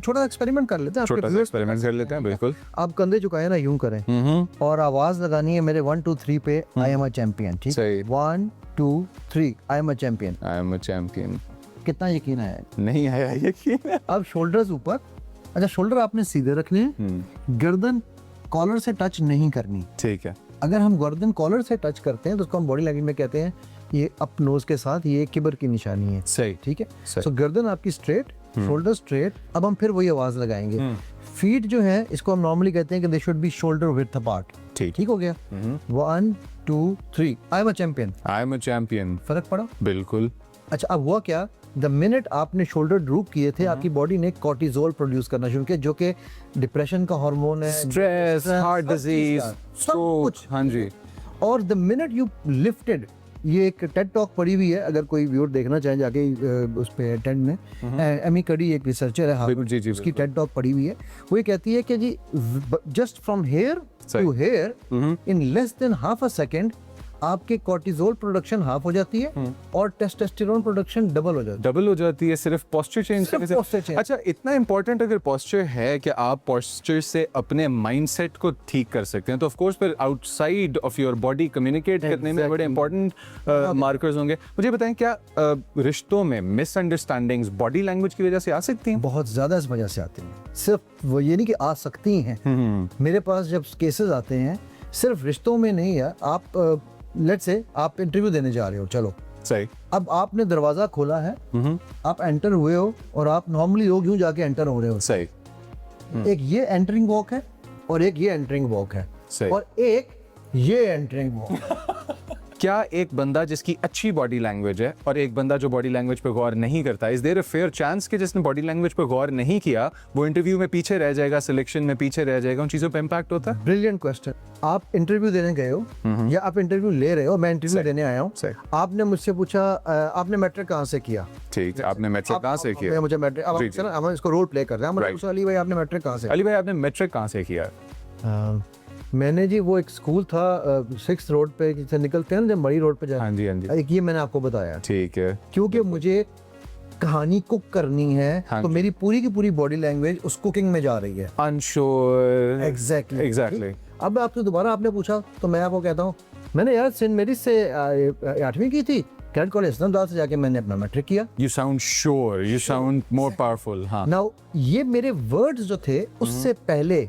छोटा एक्सपेरिमेंट कर लेते हैं, एक्सपेरिमेंट कर लेते हैं। बिल्कुल, आप कंधे झुकाए ना, यूं करें और आवाज लगानी है मेरे 1 2 3 पे, आई एम अ चैंपियन। ठीक है, 1 2 3 I am a champion, I am a champion. कितना यकीन आया? नहीं आया यकीन। अब शोल्डर्स ऊपर, अच्छा शोल्डर आपने सीधे रखने हैं, गर्दन कॉलर से टच नहीं करनी। ठीक है, अगर हम गर्दन कॉलर से टच करते हैं तो उसको हम बॉडी लैंग्वेज में कहते हैं ये अप नोज के साथ ये किबर की निशानी है। सही, ठीक है। सो गर्दन आपकी स्ट्रेट, शोल्डर स्ट्रेट। अब हम फिर वही आवाज लगाएंगे। फीट जो है इसको हम नॉर्मली कहते हैं कि they should be shoulder width apart. ठीक हो गया। 1 2 3 I am a champion, I am a champion. फर्क पड़ा? बिल्कुल। अच्छा, अब हुआ क्या, द मिनट आपने शोल्डर ड्रूप किए थे आपकी बॉडी ने कॉर्टिसोल प्रोड्यूस करना शुरू किया, जो कि डिप्रेशन का हार्मोन है, स्ट्रेस, हार्ट डिजीज, स्ट्रोक। हाँ जी। और द मिनट यू लिफ्टेड, ये एक टेड टॉक पड़ी हुई है, अगर कोई व्यूअर देखना चाहे जाके उस पे टेड में, एमी कडी एक रिसर्चर है हार्वर्ड, उसकी टेड टॉक पड़ी हुई है। वो ये कहती है कि जी just from here to here in less than half a second आपके कॉर्टिजोल प्रोडक्शन हाफ हो जाती है और टेस्टोस्टेरोन प्रोडक्शन डबल हो जाती है सिर्फ पोस्चर चेंज करने से। अच्छा, इतना इंपॉर्टेंट अगर पोस्चर है कि आप पोस्चर से अपने माइंडसेट को ठीक कर सकते हैं, तो ऑफ कोर्स फिर outside of your body communicate करने में बड़े इंपॉर्टेंट मार्कर्स होंगे। मुझे बताएं, क्या रिश्तों में मिसअंडरस्टैंडिंग्स बॉडी लैंग्वेज की वजह से आ सकती हैं? बहुत ज़्यादा इस वजह से आती हैं। सिर्फ वो ये नहीं कि आ सकती हैं, मेरे पास जब केसेस आते हैं सिर्फ रिश्तों में नहीं है। आप लेट्स से आप इंटरव्यू देने जा रहे हो, चलो सही, अब आपने दरवाजा खोला है, आप एंटर हुए हो और आप नॉर्मली लोग यूं जाके एंटर हो रहे हो, सही, एक ये एंटरिंग वॉक है और एक ये एंटरिंग वॉक है, सही, और एक ये एंटरिंग वॉक। क्या एक बंदा जिसकी अच्छी बॉडी लैंग्वेज है और एक बंदा जो बॉडी लैंग्वेज पे गौर नहीं करता, is there a fair chance कि जिसने बॉडी लैंग्वेज पे गौर नहीं किया वो इंटरव्यू में पीछे रह जाएगा, सिलेक्शन में पीछे रह जाएगा, उन चीजों पे इम्पैक्ट होता है? Brilliant question. आप इंटरव्यू देने गए हो या आप इंटरव्यू ले रहे हो, मैं इंटरव्यू देने आया हूँ, आपने मुझसे पूछा आपने मैट्रिक कहाँ से किया? ठीक है, आपने मैट्रिक कहाँ से किया? मुझे मैट्रिक, अब हम इसको रोल प्ले कर रहे हैं। मैंने अली भाई आपने मैट्रिक कहाँ से? अली भाई आपने मैट्रिक कहाँ से किया? मैंने जी वो एक स्कूल था 6 रोड पे जिसे निकलते हैं ना जब मरी रोड पे जाते हैं, हाँ जी, हाँ जी, एक ये मैंने आपको बताया। ठीक है, क्योंकि मुझे कहानी कुक करनी है, हाँ तो मेरी पूरी की पूरी बॉडी लैंग्वेज उस कुकिंग में जा रही है। Unsure, exactly. अब आपसे दोबारा आपने पूछा तो मैं आपको कहता हूँ, मैंने यार सेंट मेरीज से 8वीं की थी, कैडेट कॉलेज इस्लामाबाद से जाके मैंने अपना मैट्रिक किया। You sound sure, you sound more powerful, हाँ। Now ये मेरे वर्ड्स जो थे उससे पहले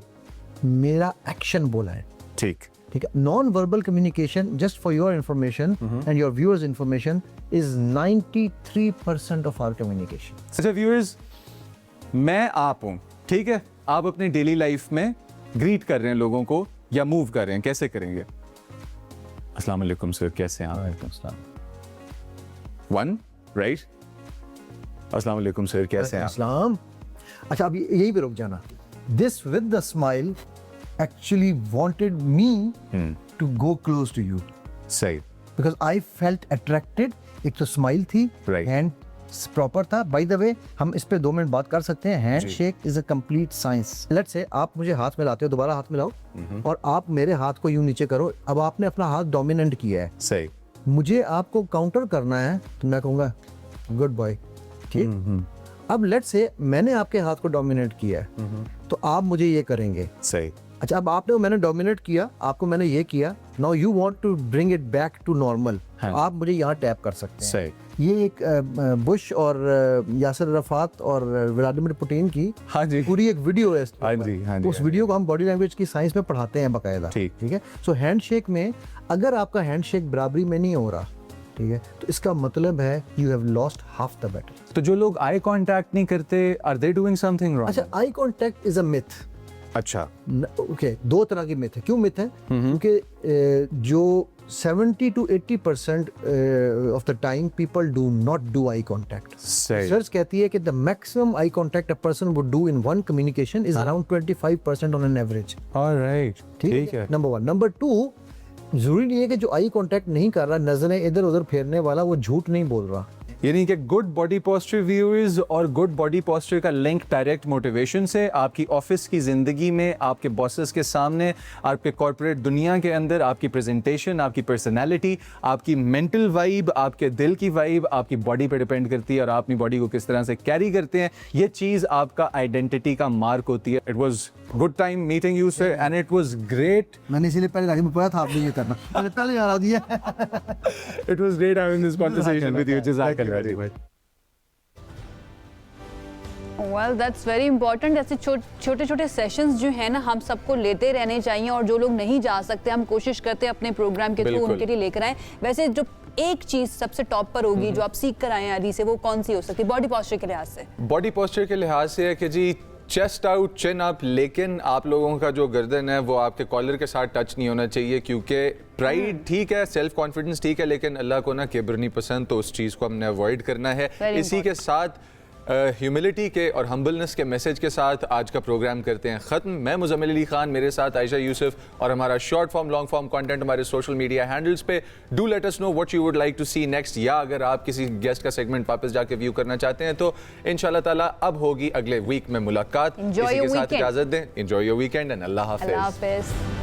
मेरा एक्शन बोला है। ठीक है, non verbal communication, just for your information and your viewers information, is 93% of our communication. अच्छा व्यूअर्स, मैं आप हूँ, ठीक है, आप अपने डेली लाइफ में ग्रीट कर रहे हैं लोगों को या मूव कर रहे हैं, कैसे करेंगे? अस्सलाम वालेकुम सर, कैसे हैं आप? वालेकुम सलाम। 1 राइट, अस्सलाम वालेकुम सर, कैसे हैं आप? अस्सलाम। अच्छा, अब यहीं पे रुक जाना। This with the smile actually wanted me to go close to you. सही, Because I felt attracted. एक तो स्माइल थी, Right. हैंड प्रॉपर था। बाय द वे हम इस पे 2 मिनट बात कर सकते हैं। Hand shake is a complete science. Let's say आप मुझे हाथ मिलाते हो, दोबारा हाथ मिलाओ और आप मेरे हाथ को यूं नीचे करो। अब आपने अपना हाथ डोमिनेंट किया है, सही, मुझे आपको काउंटर करना है तो मैं कहूँगा गुड बॉय, ठीक। अब लेट्स से मैंने आपके हाथ को डोमिनेट किया है तो आप मुझे ये करेंगे, सही। अच्छा, अब आपने मैंने डोमिनेट किया, आपको मैंने ये किया, now you want to bring it back to normal, आप मुझे यहाँ टैप कर सकते हैं। सही। ये एक बुश और यासिर अराफात और व्लादिमीर पुतिन की हाँ जी पूरी एक वीडियो है। हाँ जी, हाँ जी, उस वीडियो को हम बॉडी लैंग्वेज की साइंस में पढ़ाते हैं बाकायदा, ठीक है। सो हैंडशेक में अगर आपका हैंडशेक बराबरी में नहीं हो रहा, ठीक है, तो इसका मतलब है you have lost half the battle. तो जो लोग आई कांटेक्ट नहीं करते, are they doing something wrong? अच्छा, eye contact is a myth. अच्छा, ओके, 2 तरह की मिथ है। क्यों मिथ है? क्योंकि जो 70 to 80% of the time people do not do eye contact. Research कहती है कि the maximum eye contact a person would do in one communication is around 25% on an average. Alright, ठीक है। नंबर 1। नंबर 2, जरूरी नहीं है कि जो आई कांटेक्ट नहीं कर रहा, नजरें इधर उधर फेरने वाला, वो झूठ नहीं बोल रहा। यानी कि गुड बॉडी पोस्चर व्यूअर्स और गुड बॉडी पोस्चर का लिंक डायरेक्ट मोटिवेशन से आपकी ऑफिस की ज़िंदगी में, आपके बॉसेस के सामने, आपके कॉर्पोरेट दुनिया के अंदर आपकी प्रेजेंटेशन, आपकी पर्सनालिटी, आपकी मेंटल वाइब, आपके दिल की वाइब आपकी बॉडी पे डिपेंड करती है और आप अपनी बॉडी को किस तरह से कैरी करते हैं, ये चीज़ आपका आइडेंटिटी का मार्क होती है। It was good time meeting you sir and it was great. मैंने इसीलिए पहले आगे पढ़ा था आपने ये करना, मैंने पहले याद दिया। It was great having this conversation with you. जज़ाकल्लाह। Well, that's very important। ऐसे छोटे छोटे सेशंस जो है ना, हम सबको लेते रहने चाहिए और जो लोग नहीं जा सकते, हम कोशिश करते हैं अपने प्रोग्राम के थ्रू उनके लिए लेकर आए। वैसे जो एक चीज सबसे टॉप पर होगी जो आप सीख कर आए हैं अली से, वो कौन सी हो सकती है बॉडी पोस्चर के लिहाज से? बॉडी पोस्चर के लिहाज से है कि जी चेस्ट आउट, चिन अप, लेकिन आप लोगों का जो गर्दन है वो आपके कॉलर के साथ टच नहीं होना चाहिए, क्योंकि प्राइड ठीक है, सेल्फ कॉन्फिडेंस ठीक है, लेकिन अल्लाह को ना किब्र नहीं पसंद, तो उस चीज़ को हमने अवॉइड करना है। इसी के साथ ह्यूमिलिटी के और हम्बलनेस के मैसेज के साथ आज का प्रोग्राम करते हैं ख़त्म। मैं मुज़म्मिल अली खान, मेरे साथ आयशा यूसुफ और हमारा short form long form content हमारे सोशल मीडिया हैंडल्स पे। Do let us know what you would like to see next, या अगर आप किसी गेस्ट का सेगमेंट वापस जाके व्यू करना चाहते हैं तो इंशाल्लाह ताला अब होगी अगले वीक में मुलाकात। इसी के साथ इजाज़त दें। एंजॉय योर वीकेंड एंड अल्लाह हाफिज़।